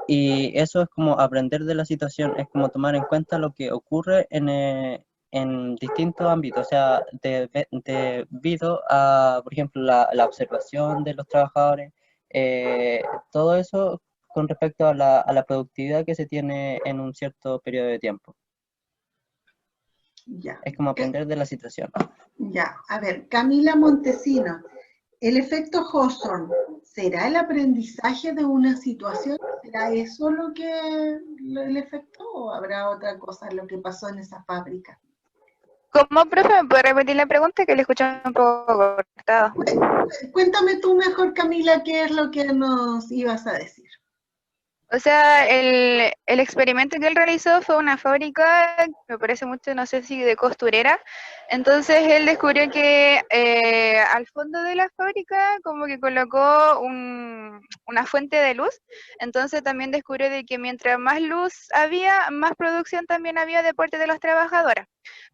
Y eso es como aprender de la situación, es como tomar en cuenta lo que ocurre en distintos ámbitos, o sea, debido a, por ejemplo, la observación de los trabajadores, todo eso con respecto a la productividad que se tiene en un cierto periodo de tiempo. Ya. Es como aprender de la situación. Ya, a ver, Camila Montesino, ¿el efecto Hawthorne será el aprendizaje de una situación? ¿Será eso el efecto, o habrá otra cosa lo que pasó en esa fábrica? ¿Cómo, profe? ¿Me puede repetir la pregunta? Que le escuché un poco cortado. Cuéntame tú mejor, Camila, qué es lo que nos ibas a decir. O sea, el experimento que él realizó fue una fábrica, me parece mucho, no sé si de costurera. Entonces él descubrió que al fondo de la fábrica como que colocó una fuente de luz. Entonces también descubrió de que mientras más luz había, más producción también había de parte de los trabajadores.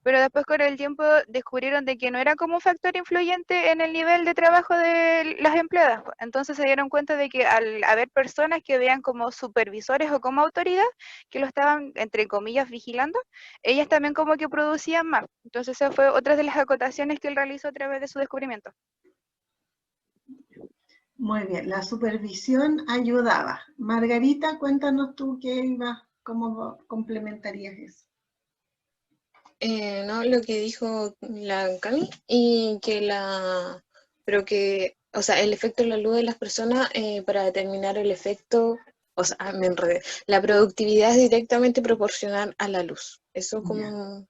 Pero después con el tiempo descubrieron de que no era como un factor influyente en el nivel de trabajo de las empleadas. Entonces se dieron cuenta de que al haber personas que vean como supervisores o como autoridad, que lo estaban, entre comillas, vigilando, ellas también como que producían más. Entonces esa fue otra de las acotaciones que él realizó a través de su descubrimiento. Muy bien, la supervisión ayudaba. Margarita, cuéntanos tú cómo complementarías eso. No, lo que dijo la Cami, y que pero que, o sea, el efecto de la luz de las personas para determinar el efecto, o sea, me enredé, la productividad es directamente proporcional a la luz. Eso como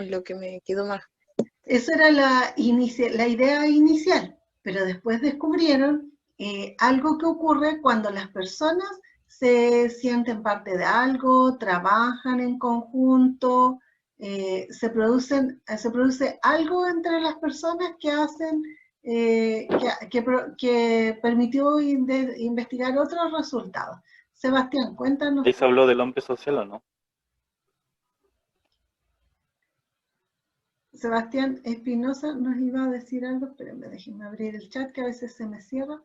lo que me quedó más. Esa era la idea inicial, pero después descubrieron algo que ocurre cuando las personas se sienten parte de algo, trabajan en conjunto, se produce algo entre las personas que hacen, que permitió investigar otros resultados. Sebastián, cuéntanos. ¿Ahí se habló del hombre social o no? Sebastián Espinosa nos iba a decir algo, espérenme, déjenme abrir el chat que a veces se me cierra.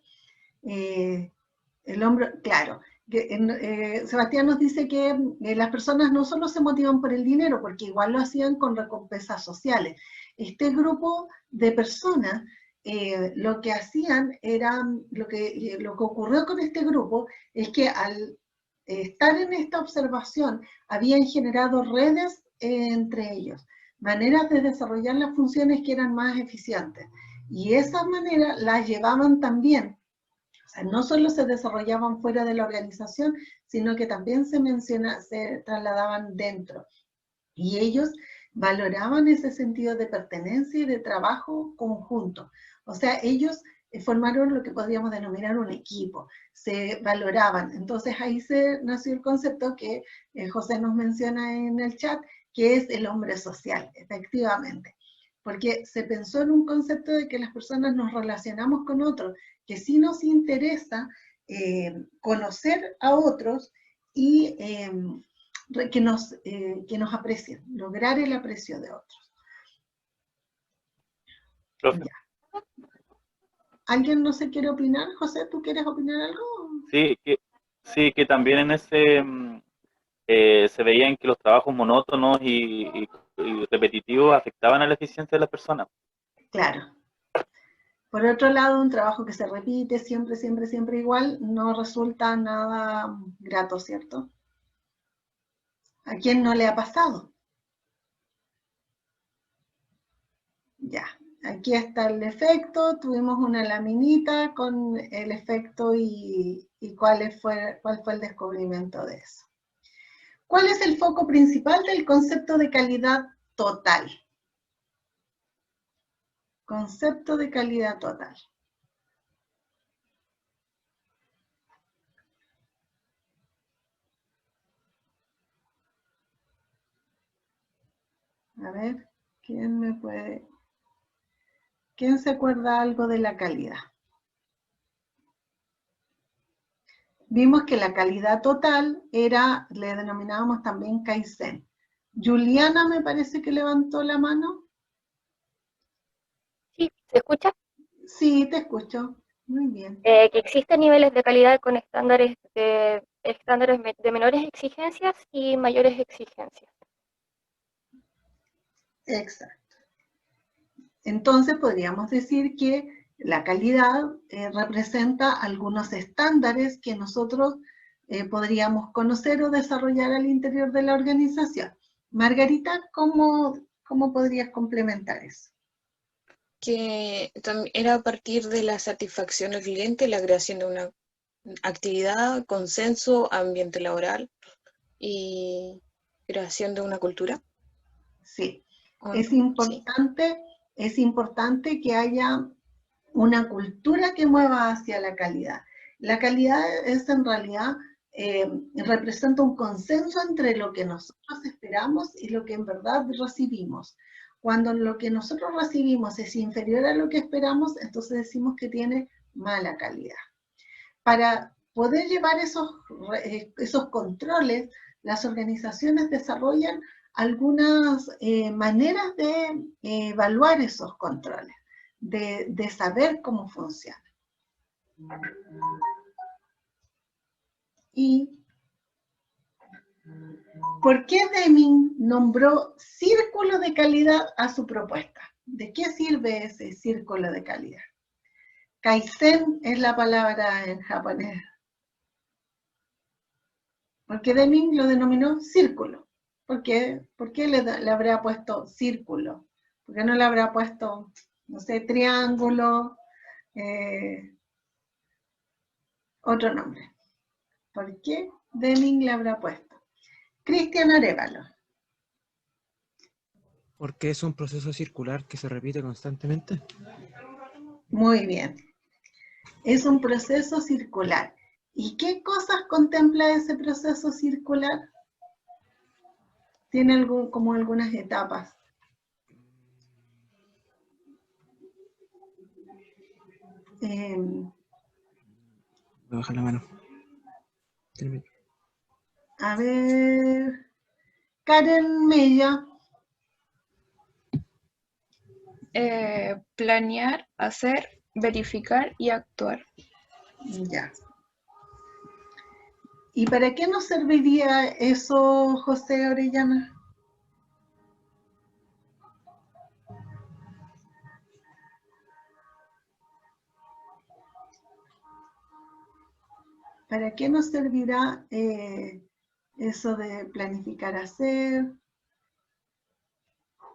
El hombre, claro, Sebastián nos dice que las personas no solo se motivan por el dinero, porque igual lo hacían con recompensas sociales. Este grupo de personas, lo que hacían era, lo que ocurrió con este grupo es que al estar en esta observación habían generado redes entre ellos, maneras de desarrollar las funciones que eran más eficientes. Y esas maneras las llevaban también. O sea, no solo se desarrollaban fuera de la organización, sino que también se trasladaban dentro. Y ellos valoraban ese sentido de pertenencia y de trabajo conjunto. O sea, ellos formaron lo que podríamos denominar un equipo, se valoraban. Entonces ahí se nació el concepto que José nos menciona en el chat, que es el hombre social, efectivamente. Porque se pensó en un concepto de que las personas nos relacionamos con otros, que sí nos interesa conocer a otros y que nos aprecien, lograr el aprecio de otros. Ya. ¿Alguien no se quiere opinar? José, ¿tú quieres opinar algo? Sí, que también en ese se veían que los trabajos monótonos y repetitivos afectaban a la eficiencia de las personas. Claro. Por otro lado, un trabajo que se repite siempre, siempre, siempre igual, no resulta nada grato, ¿cierto? ¿A quién no le ha pasado? Ya, aquí está el efecto, tuvimos una laminita con el efecto y cuál fue el descubrimiento de eso. ¿Cuál es el foco principal del concepto de calidad total? Concepto de calidad total. A ver, ¿quién se acuerda algo de la calidad? Vimos que la calidad total le denominábamos también Kaizen. Juliana me parece que levantó la mano. Sí, ¿se escucha? Sí, te escucho. Muy bien. Que existen niveles de calidad con estándares de menores exigencias y mayores exigencias. Exacto. Entonces podríamos decir que la calidad representa algunos estándares que nosotros podríamos conocer o desarrollar al interior de la organización. Margarita, ¿cómo podrías complementar eso? Que era a partir de la satisfacción del cliente, la creación de una actividad, consenso, ambiente laboral y creación de una cultura. Sí, es importante que haya una cultura que mueva hacia la calidad. La calidad es en realidad representa un consenso entre lo que nosotros esperamos y lo que en verdad recibimos. Cuando lo que nosotros recibimos es inferior a lo que esperamos, entonces decimos que tiene mala calidad. Para poder llevar esos controles, las organizaciones desarrollan algunas maneras de evaluar esos controles, de saber cómo funcionan. ¿Y por qué Deming nombró círculo de calidad a su propuesta? ¿De qué sirve ese círculo de calidad? Kaizen es la palabra en japonés. ¿Por qué Deming lo denominó círculo? ¿Por qué le habrá puesto círculo? ¿Por qué no le habrá puesto, no sé, triángulo? Otro nombre. ¿Por qué Deming le habrá puesto? Cristian Arévalo. Porque es un proceso circular que se repite constantemente. Muy bien. Es un proceso circular. ¿Y qué cosas contempla ese proceso circular? Tiene como algunas etapas. Baja la mano. A ver, Karen Mella. Planear, hacer, verificar y actuar. Ya. ¿Y para qué nos serviría eso, José Orellana? ¿Para qué nos servirá eso de planificar, hacer?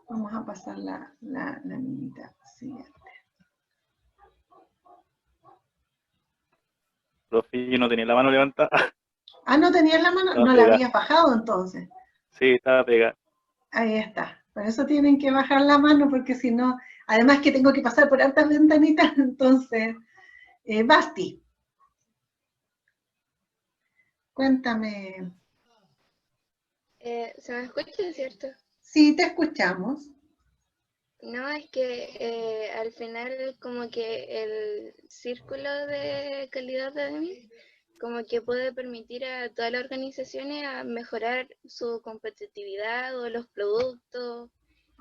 Vamos a pasar la minita siguiente. Profe, yo no tenía la mano levantada. Ah, ¿no tenías la mano? No la habías bajado entonces. Sí, estaba pegada. Ahí está. Por eso tienen que bajar la mano, porque si no, además que tengo que pasar por hartas ventanitas, entonces, Basti. Cuéntame. ¿Se me escucha, cierto? Sí, te escuchamos. No, es que al final como que el círculo de calidad de Deming como que puede permitir a todas las organizaciones a mejorar su competitividad o los productos,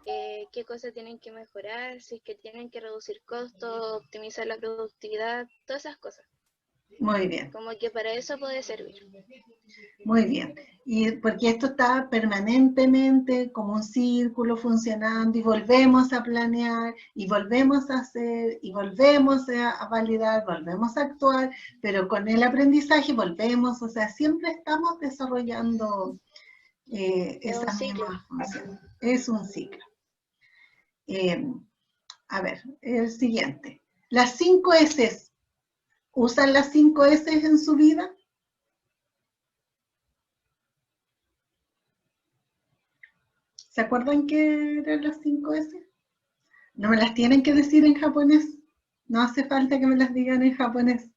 qué cosas tienen que mejorar, si es que tienen que reducir costos, optimizar la productividad, todas esas cosas. Muy bien. Como que para eso puede servir. Muy bien. Y porque esto está permanentemente como un círculo funcionando y volvemos a planear y volvemos a hacer y volvemos a validar, volvemos a actuar, pero con el aprendizaje volvemos, o sea, siempre estamos desarrollando esa misma función. Es un ciclo. A ver, el siguiente. Las 5 S. ¿Usan las 5 S en su vida? ¿Se acuerdan qué eran las 5 S? No me las tienen que decir en japonés. No hace falta que me las digan en japonés,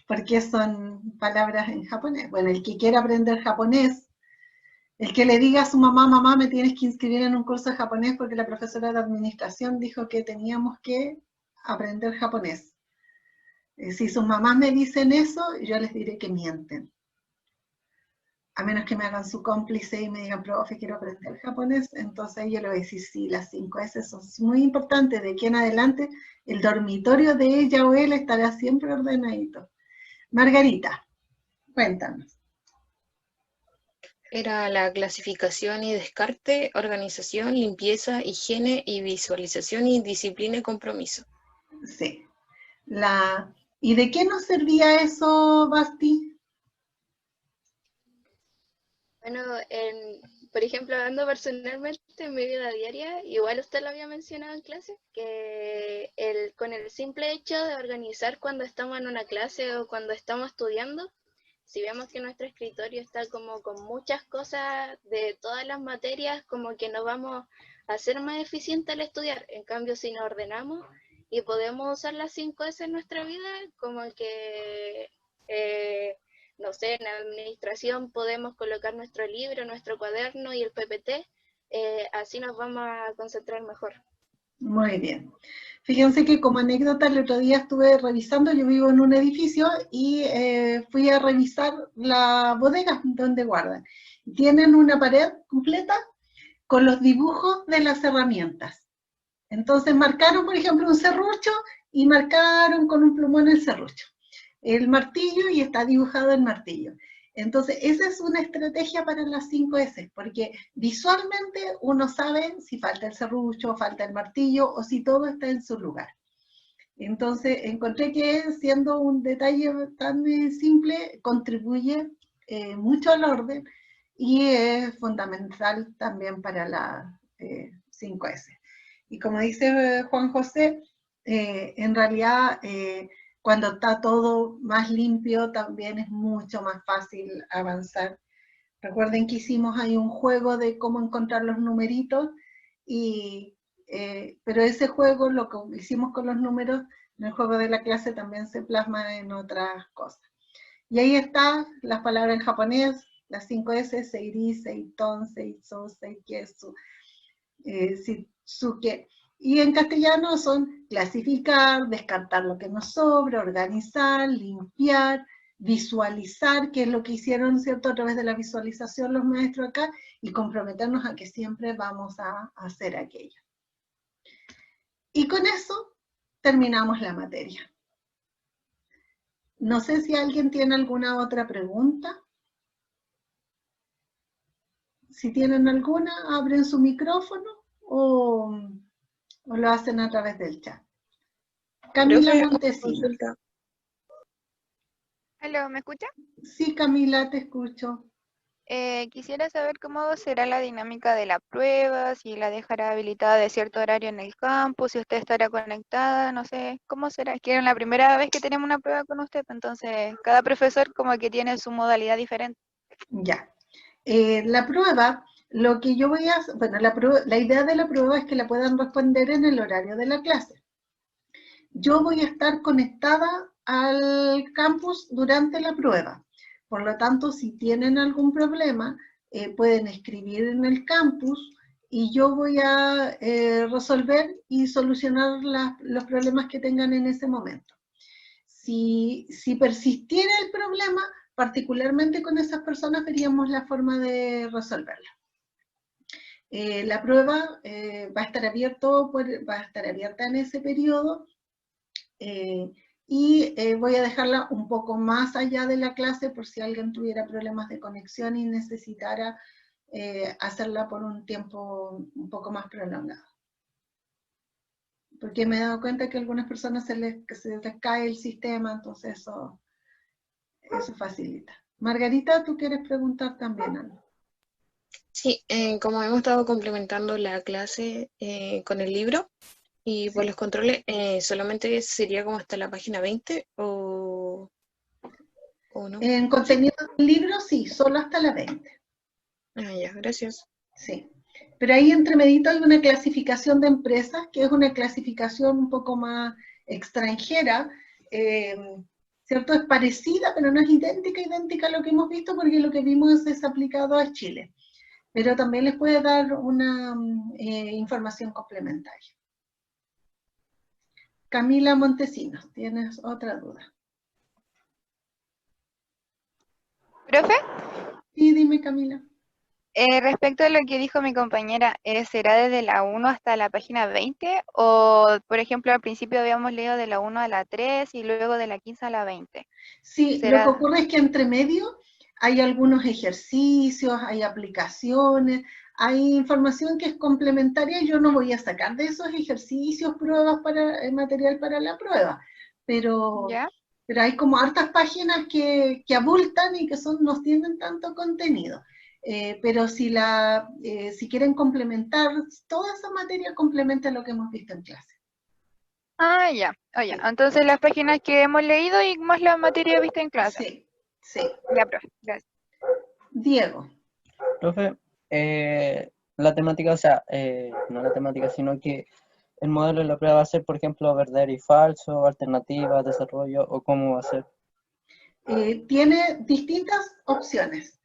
porque son palabras en japonés. Bueno, el que quiera aprender japonés, el que le diga a su mamá, mamá, me tienes que inscribir en un curso de japonés porque la profesora de administración dijo que teníamos que aprender japonés. Si sus mamás me dicen eso, yo les diré que mienten. A menos que me hagan su cómplice y me digan, profe, quiero aprender japonés, entonces yo le voy a decir, sí, las 5 S son muy importantes. De aquí en adelante, el dormitorio de ella o él estará siempre ordenadito. Margarita, cuéntanos. Era la clasificación y descarte, organización, limpieza, higiene y visualización y disciplina y compromiso. Sí. ¿Y de qué nos servía eso, Basti? Bueno, por ejemplo, hablando personalmente en mi vida diaria, igual usted lo había mencionado en clase, que con el simple hecho de organizar cuando estamos en una clase o cuando estamos estudiando, si vemos que nuestro escritorio está como con muchas cosas de todas las materias, como que nos vamos a hacer más eficientes al estudiar. En cambio, si nos ordenamos y podemos usar las 5 S en nuestra vida, como que no sé, en administración podemos colocar nuestro libro, nuestro cuaderno y el PPT, así nos vamos a concentrar mejor. Muy bien. Fíjense que como anécdota el otro día estuve revisando, yo vivo en un edificio y fui a revisar la bodega donde guardan. Tienen una pared completa con los dibujos de las herramientas. Entonces marcaron, por ejemplo, un serrucho y marcaron con un plumón el serrucho. El martillo y está dibujado el martillo. Entonces, esa es una estrategia para las 5S, porque visualmente uno sabe si falta el serrucho, falta el martillo, o si todo está en su lugar. Entonces, encontré que siendo un detalle tan simple, contribuye mucho al orden, y es fundamental también para la 5S. Y como dice Juan José, en realidad, cuando está todo más limpio, también es mucho más fácil avanzar. Recuerden que hicimos ahí un juego de cómo encontrar los numeritos, pero ese juego, lo que hicimos con los números, en el juego de la clase también se plasma en otras cosas. Y ahí están las palabras en japonés, las 5S, seiri, seiton, seiso, seiketsu, shitsuke. Y en castellano son clasificar, descartar lo que nos sobra, organizar, limpiar, visualizar, que es lo que hicieron, ¿cierto?, a través de la visualización los maestros acá, y comprometernos a que siempre vamos a hacer aquello. Y con eso terminamos la materia. No sé si alguien tiene alguna otra pregunta. Si tienen alguna, abren su micrófono o lo hacen a través del chat. Camila Montesino. Hola, ¿me escucha? Sí, Camila, te escucho. Quisiera saber cómo será la dinámica de la prueba, si la dejará habilitada de cierto horario en el campus, si usted estará conectada, no sé, ¿cómo será? Es que era la primera vez que tenemos una prueba con usted, entonces cada profesor como que tiene su modalidad diferente. Ya. La prueba, lo que yo voy a hacer, bueno, la idea de la prueba es que la puedan responder en el horario de la clase. Yo voy a estar conectada al campus durante la prueba. Por lo tanto, si tienen algún problema, pueden escribir en el campus y yo voy a resolver y solucionar los problemas que tengan en ese momento. Si persistiera el problema, particularmente con esas personas, veríamos la forma de resolverlo. La prueba va a estar abierta en ese periodo, y voy a dejarla un poco más allá de la clase por si alguien tuviera problemas de conexión y necesitara hacerla por un tiempo un poco más prolongado. Porque me he dado cuenta que a algunas personas se les cae el sistema, entonces eso facilita. Margarita, ¿tú quieres preguntar también algo? Sí, como hemos estado complementando la clase con el libro y por los controles, ¿solamente sería como hasta la página 20 o no? En contenido del libro, sí, solo hasta la 20. Ah, ya, gracias. Sí. Pero ahí entre medito hay una clasificación de empresas, que es una clasificación un poco más extranjera, ¿cierto? Es parecida, pero no es idéntica a lo que hemos visto, porque lo que vimos es aplicado a Chile. Pero también les puede dar una información complementaria. Camila Montesinos, ¿tienes otra duda? ¿Profe? Sí, dime, Camila. Respecto a lo que dijo mi compañera, ¿será desde la 1 hasta la página 20? O, por ejemplo, al principio habíamos leído de la 1 a la 3 y luego de la 15 a la 20. Sí, ¿será? Lo que ocurre es que entre medio hay algunos ejercicios, hay aplicaciones, hay información que es complementaria. Yo no voy a sacar de esos ejercicios pruebas para material para la prueba, pero hay como hartas páginas que abultan y que no tienen tanto contenido. Pero si quieren complementar, toda esa materia complementa lo que hemos visto en clase. Ah, ya. Oye, entonces las páginas que hemos leído y más la materia vista en clase. Sí, sí. Ya, profe, gracias. Diego. Profe, la temática, o sea, no la temática, sino que el modelo de la prueba va a ser, por ejemplo, verdadero y falso, alternativa, desarrollo, o cómo va a ser. tiene distintas opciones.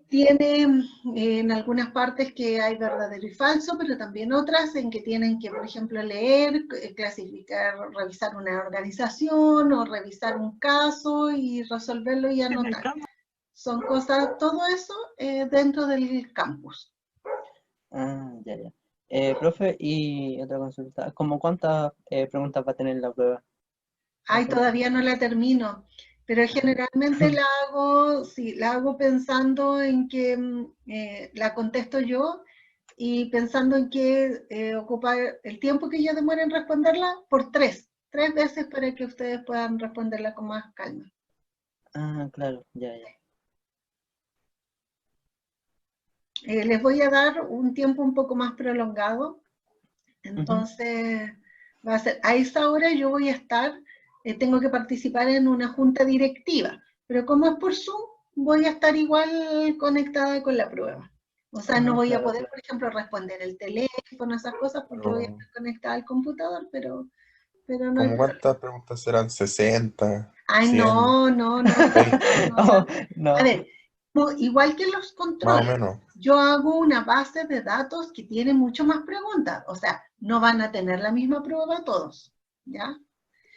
Tiene en algunas partes que hay verdadero y falso, pero también otras en que tienen que, por ejemplo, leer, clasificar, revisar una organización o revisar un caso y resolverlo y anotar. Son cosas, todo eso dentro del campus. Ah, ya, ya. Profe, y otra consulta, ¿cómo cuántas preguntas va a tener la prueba? Ay, todavía no la termino, pero generalmente la hago, sí, la hago pensando en que la contesto yo y pensando en que ocupa el tiempo que yo demore en responderla por tres veces para que ustedes puedan responderla con más calma. Ah, claro, ya, ya. Les voy a dar un tiempo un poco más prolongado, entonces va a ser, a esa hora yo voy a estar, tengo que participar en una junta directiva, pero como es por Zoom, voy a estar igual conectada con la prueba. O sea, no voy a poder, por ejemplo, responder el teléfono, esas cosas, porque voy a estar conectada al computador, pero no hay ¿Cómo cuántas preguntas serán? ¿60? Ay, 100, no. No. A ver, igual que los más o controles, menos? yo hago una base de datos que tiene mucho más preguntas. O sea, no van a tener la misma prueba todos, ¿ya?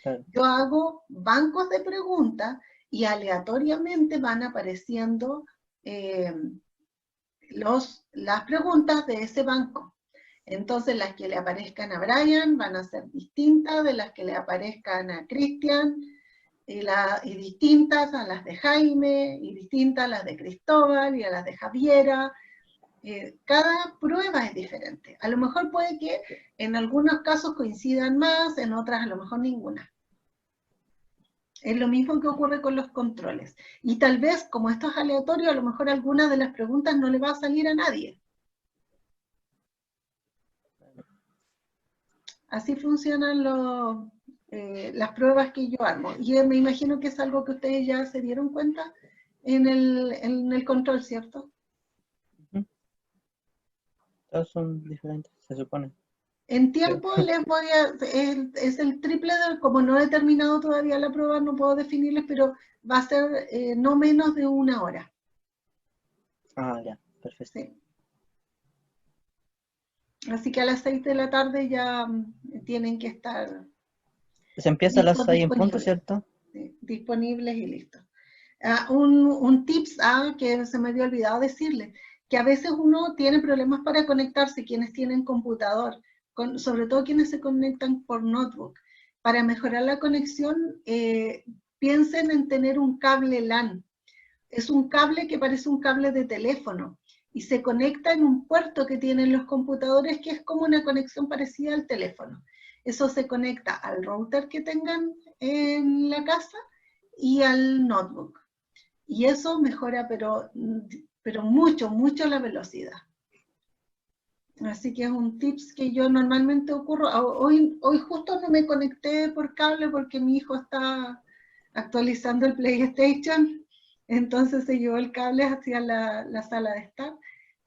Claro. Yo hago bancos de preguntas y aleatoriamente van apareciendo las preguntas de ese banco. Entonces, las que le aparezcan a Brian van a ser distintas de las que le aparezcan a Cristian, y distintas a las de Jaime, y distintas a las de Cristóbal, y a las de Javiera. Cada prueba es diferente. A lo mejor puede que en algunos casos coincidan más, en otras a lo mejor ninguna. Es lo mismo que ocurre con los controles. Y tal vez, como esto es aleatorio, a lo mejor alguna de las preguntas no le va a salir a nadie. Así funcionan las pruebas que yo armo. Y me imagino que es algo que ustedes ya se dieron cuenta en el control, ¿cierto? Todos son diferentes, se supone. En tiempo les voy a... Es el triple de... Como no he terminado todavía la prueba, no puedo definirles, pero va a ser no menos de 1 hora. Ah, ya, perfecto. Sí. Así que a las 6 de la tarde ya tienen que estar... Se empieza a las 6 en punto, ¿cierto? Sí, disponibles y listos. Un tips que se me había olvidado decirle, que a veces uno tiene problemas para conectarse, quienes tienen computador, sobre todo quienes se conectan por notebook. Para mejorar la conexión, piensen en tener un cable LAN. Es un cable que parece un cable de teléfono y se conecta en un puerto que tienen los computadores que es como una conexión parecida al teléfono. Eso se conecta al router que tengan en la casa y al notebook. Y eso mejora, pero mucho la velocidad. Así que es un tips que yo normalmente ocurro. Hoy justo no me conecté por cable porque mi hijo está actualizando el PlayStation, entonces se llevó el cable hacia la sala de estar.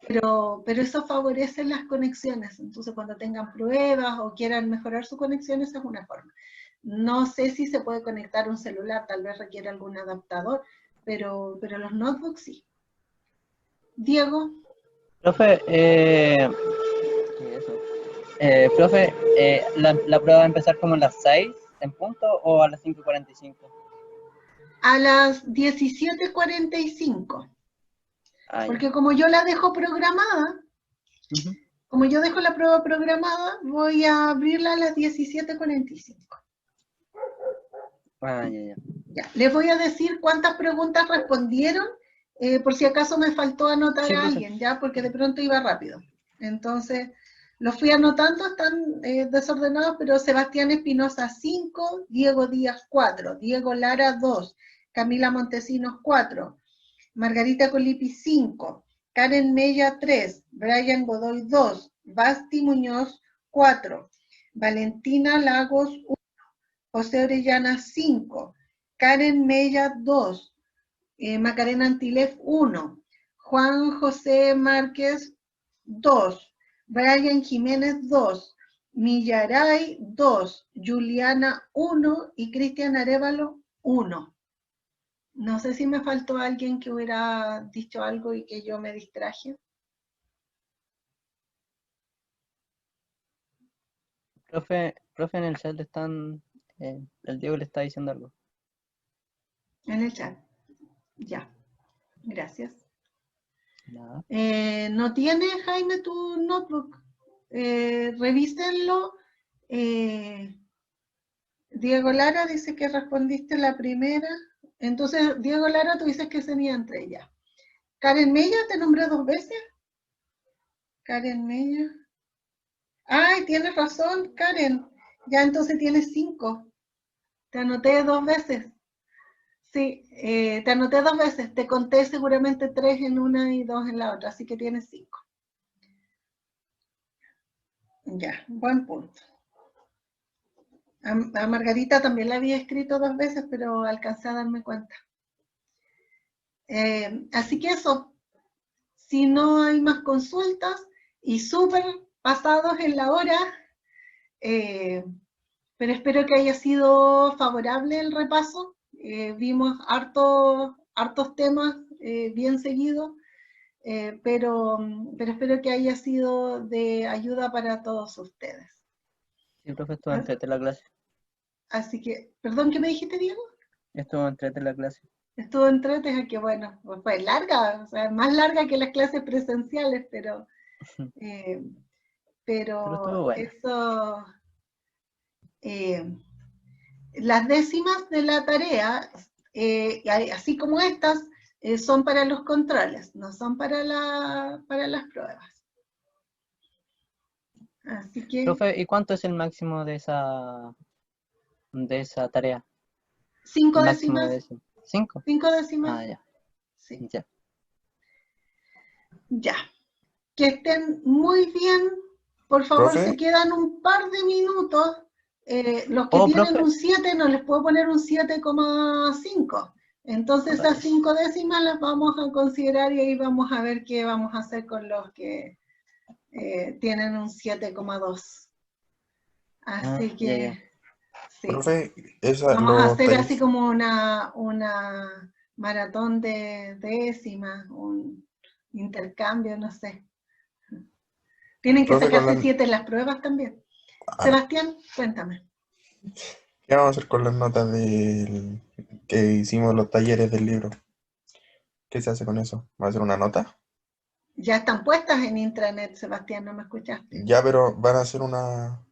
Pero eso favorece las conexiones. Entonces cuando tengan pruebas o quieran mejorar su conexión, esa es una forma. No sé si se puede conectar un celular, tal vez requiere algún adaptador, pero los notebooks sí. Diego. Profe, profe, ¿la prueba va a empezar como a las 6 en punto o a las 5:45? A las 17:45. Porque como yo la dejo programada, como yo dejo la prueba programada, voy a abrirla a las 17:45. Ya. Les voy a decir cuántas preguntas respondieron, por si acaso me faltó anotar a alguien, ¿ya? Porque de pronto iba rápido. Entonces, los fui anotando, están desordenados, pero Sebastián Espinosa 5, Diego Díaz 4, Diego Lara 2, Camila Montesinos 4, Margarita Colipi 5, Karen Mella 3, Brian Godoy 2, Basti Muñoz 4, Valentina Lagos 1, José Orellana 5, Karen Mella 2, Macarena Antilef 1, Juan José Márquez 2, Brian Jiménez 2, Millaray 2, Juliana 1 y Cristian Arévalo 1. No sé si me faltó alguien que hubiera dicho algo y que yo me distraje. Profe, en el chat le están, el Diego le está diciendo algo. En el chat. Ya. Gracias. Nada. ¿No tiene, Jaime, tu notebook? Revísenlo. Diego Lara dice que respondiste la primera. Entonces, Diego Lara, tú dices que sería entre ellas. Karen Mella, te nombré 2 veces. Karen Mella. Ay, tienes razón, Karen. Ya entonces tienes 5. Te anoté 2 veces. Sí, te anoté 2 veces. Te conté seguramente 3 en una y 2 en la otra, así que tienes 5. Ya, buen punto. A Margarita también la había escrito 2 veces, pero alcancé a darme cuenta. Así que eso, si no hay más consultas y súper pasados en la hora, pero espero que haya sido favorable el repaso. Vimos hartos temas bien seguidos, pero espero que haya sido de ayuda para todos ustedes. Sí, profe, estuvo entrete la clase. Así que, perdón, ¿qué me dijiste, Diego? Estuvo entrete la clase. Estuvo entrete, que bueno, fue larga, o sea, más larga que las clases presenciales, pero estuvo buena. eso, las décimas de la tarea, así como estas, son para los controles, no son para las pruebas. Así que... Profe, ¿y cuánto es el máximo de esa tarea? 5 máximo décimas. de 5. 5 décimas. Ah, ya. Sí. Ya. Ya. Que estén muy bien. Por favor, ¿Profe? se quedan un par de minutos. Los que tienen profe. un 7 no les puedo poner un 7,5. Entonces esas 5 décimas las vamos a considerar y ahí vamos a ver qué vamos a hacer con los que tienen un 7,2. Así que Ya. sí. Profe, Vamos a hacer así como una maratón de décimas, un intercambio, no sé. Tienen que Profe, sacarse 7 en las pruebas también. Sebastián, cuéntame. ¿Qué vamos a hacer con las notas que hicimos los talleres del libro? ¿Qué se hace con eso? ¿Va a ser una nota? Ya están puestas en intranet, Sebastián, ¿no me escuchaste? Ya, pero van a hacer una...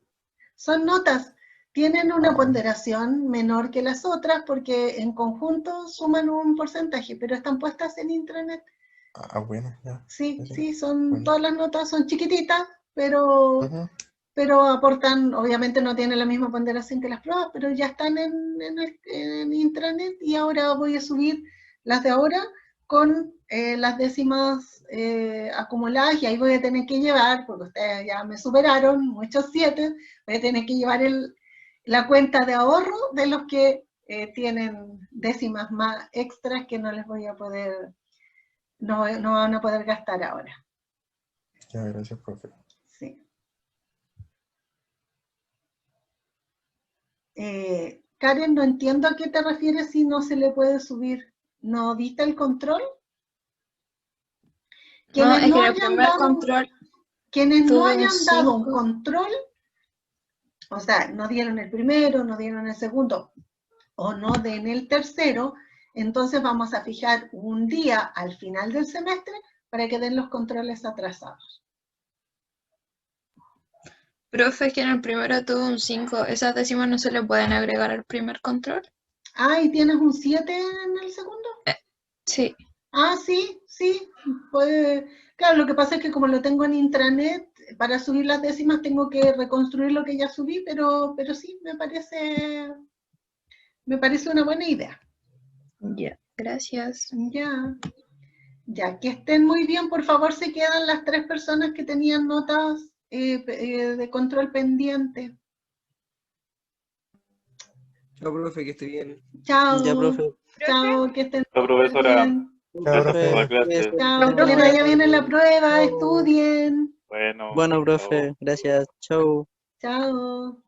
Son notas. Tienen una ponderación menor que las otras porque en conjunto suman un porcentaje, pero están puestas en intranet. Bueno, ya. Sí, son todas las notas, son chiquititas, pero aportan, obviamente no tienen la misma ponderación que las pruebas, pero ya están en intranet y ahora voy a subir las de ahora con las décimas acumuladas y ahí voy a tener que llevar, porque ustedes ya me superaron, muchos 7, voy a tener que llevar la cuenta de ahorro de los que tienen décimas más extras que no les voy a poder, no van a poder gastar ahora. Ya, gracias, profe. Sí. Karen, no entiendo a qué te refieres si no se le puede subir. ¿No viste el control? No, es que el primer control Quienes no tuve un hayan dado un 5. control, o sea, no dieron el primero, no dieron el segundo, o no den el tercero, entonces vamos a fijar un día al final del semestre para que den los controles atrasados. Profe, es que en el primero tuve un 5. ¿Esas décimas no se le pueden agregar al primer control? Ah, ¿y tienes un 7 en el segundo? Sí. Ah, sí, puede. Claro, lo que pasa es que como lo tengo en intranet, para subir las décimas tengo que reconstruir lo que ya subí, pero sí, me parece una buena idea. Ya, gracias. Ya, que estén muy bien, por favor, se quedan las 3 personas que tenían notas de control pendiente. Chao, profe, que esté bien. Chao. Ya, profe. Chao, que estén La profesora, bien. gracias por la clase. Chao, que les vaya bien en la prueba, estudien. Bueno, Bueno, profe, gracias. Chau. Chao.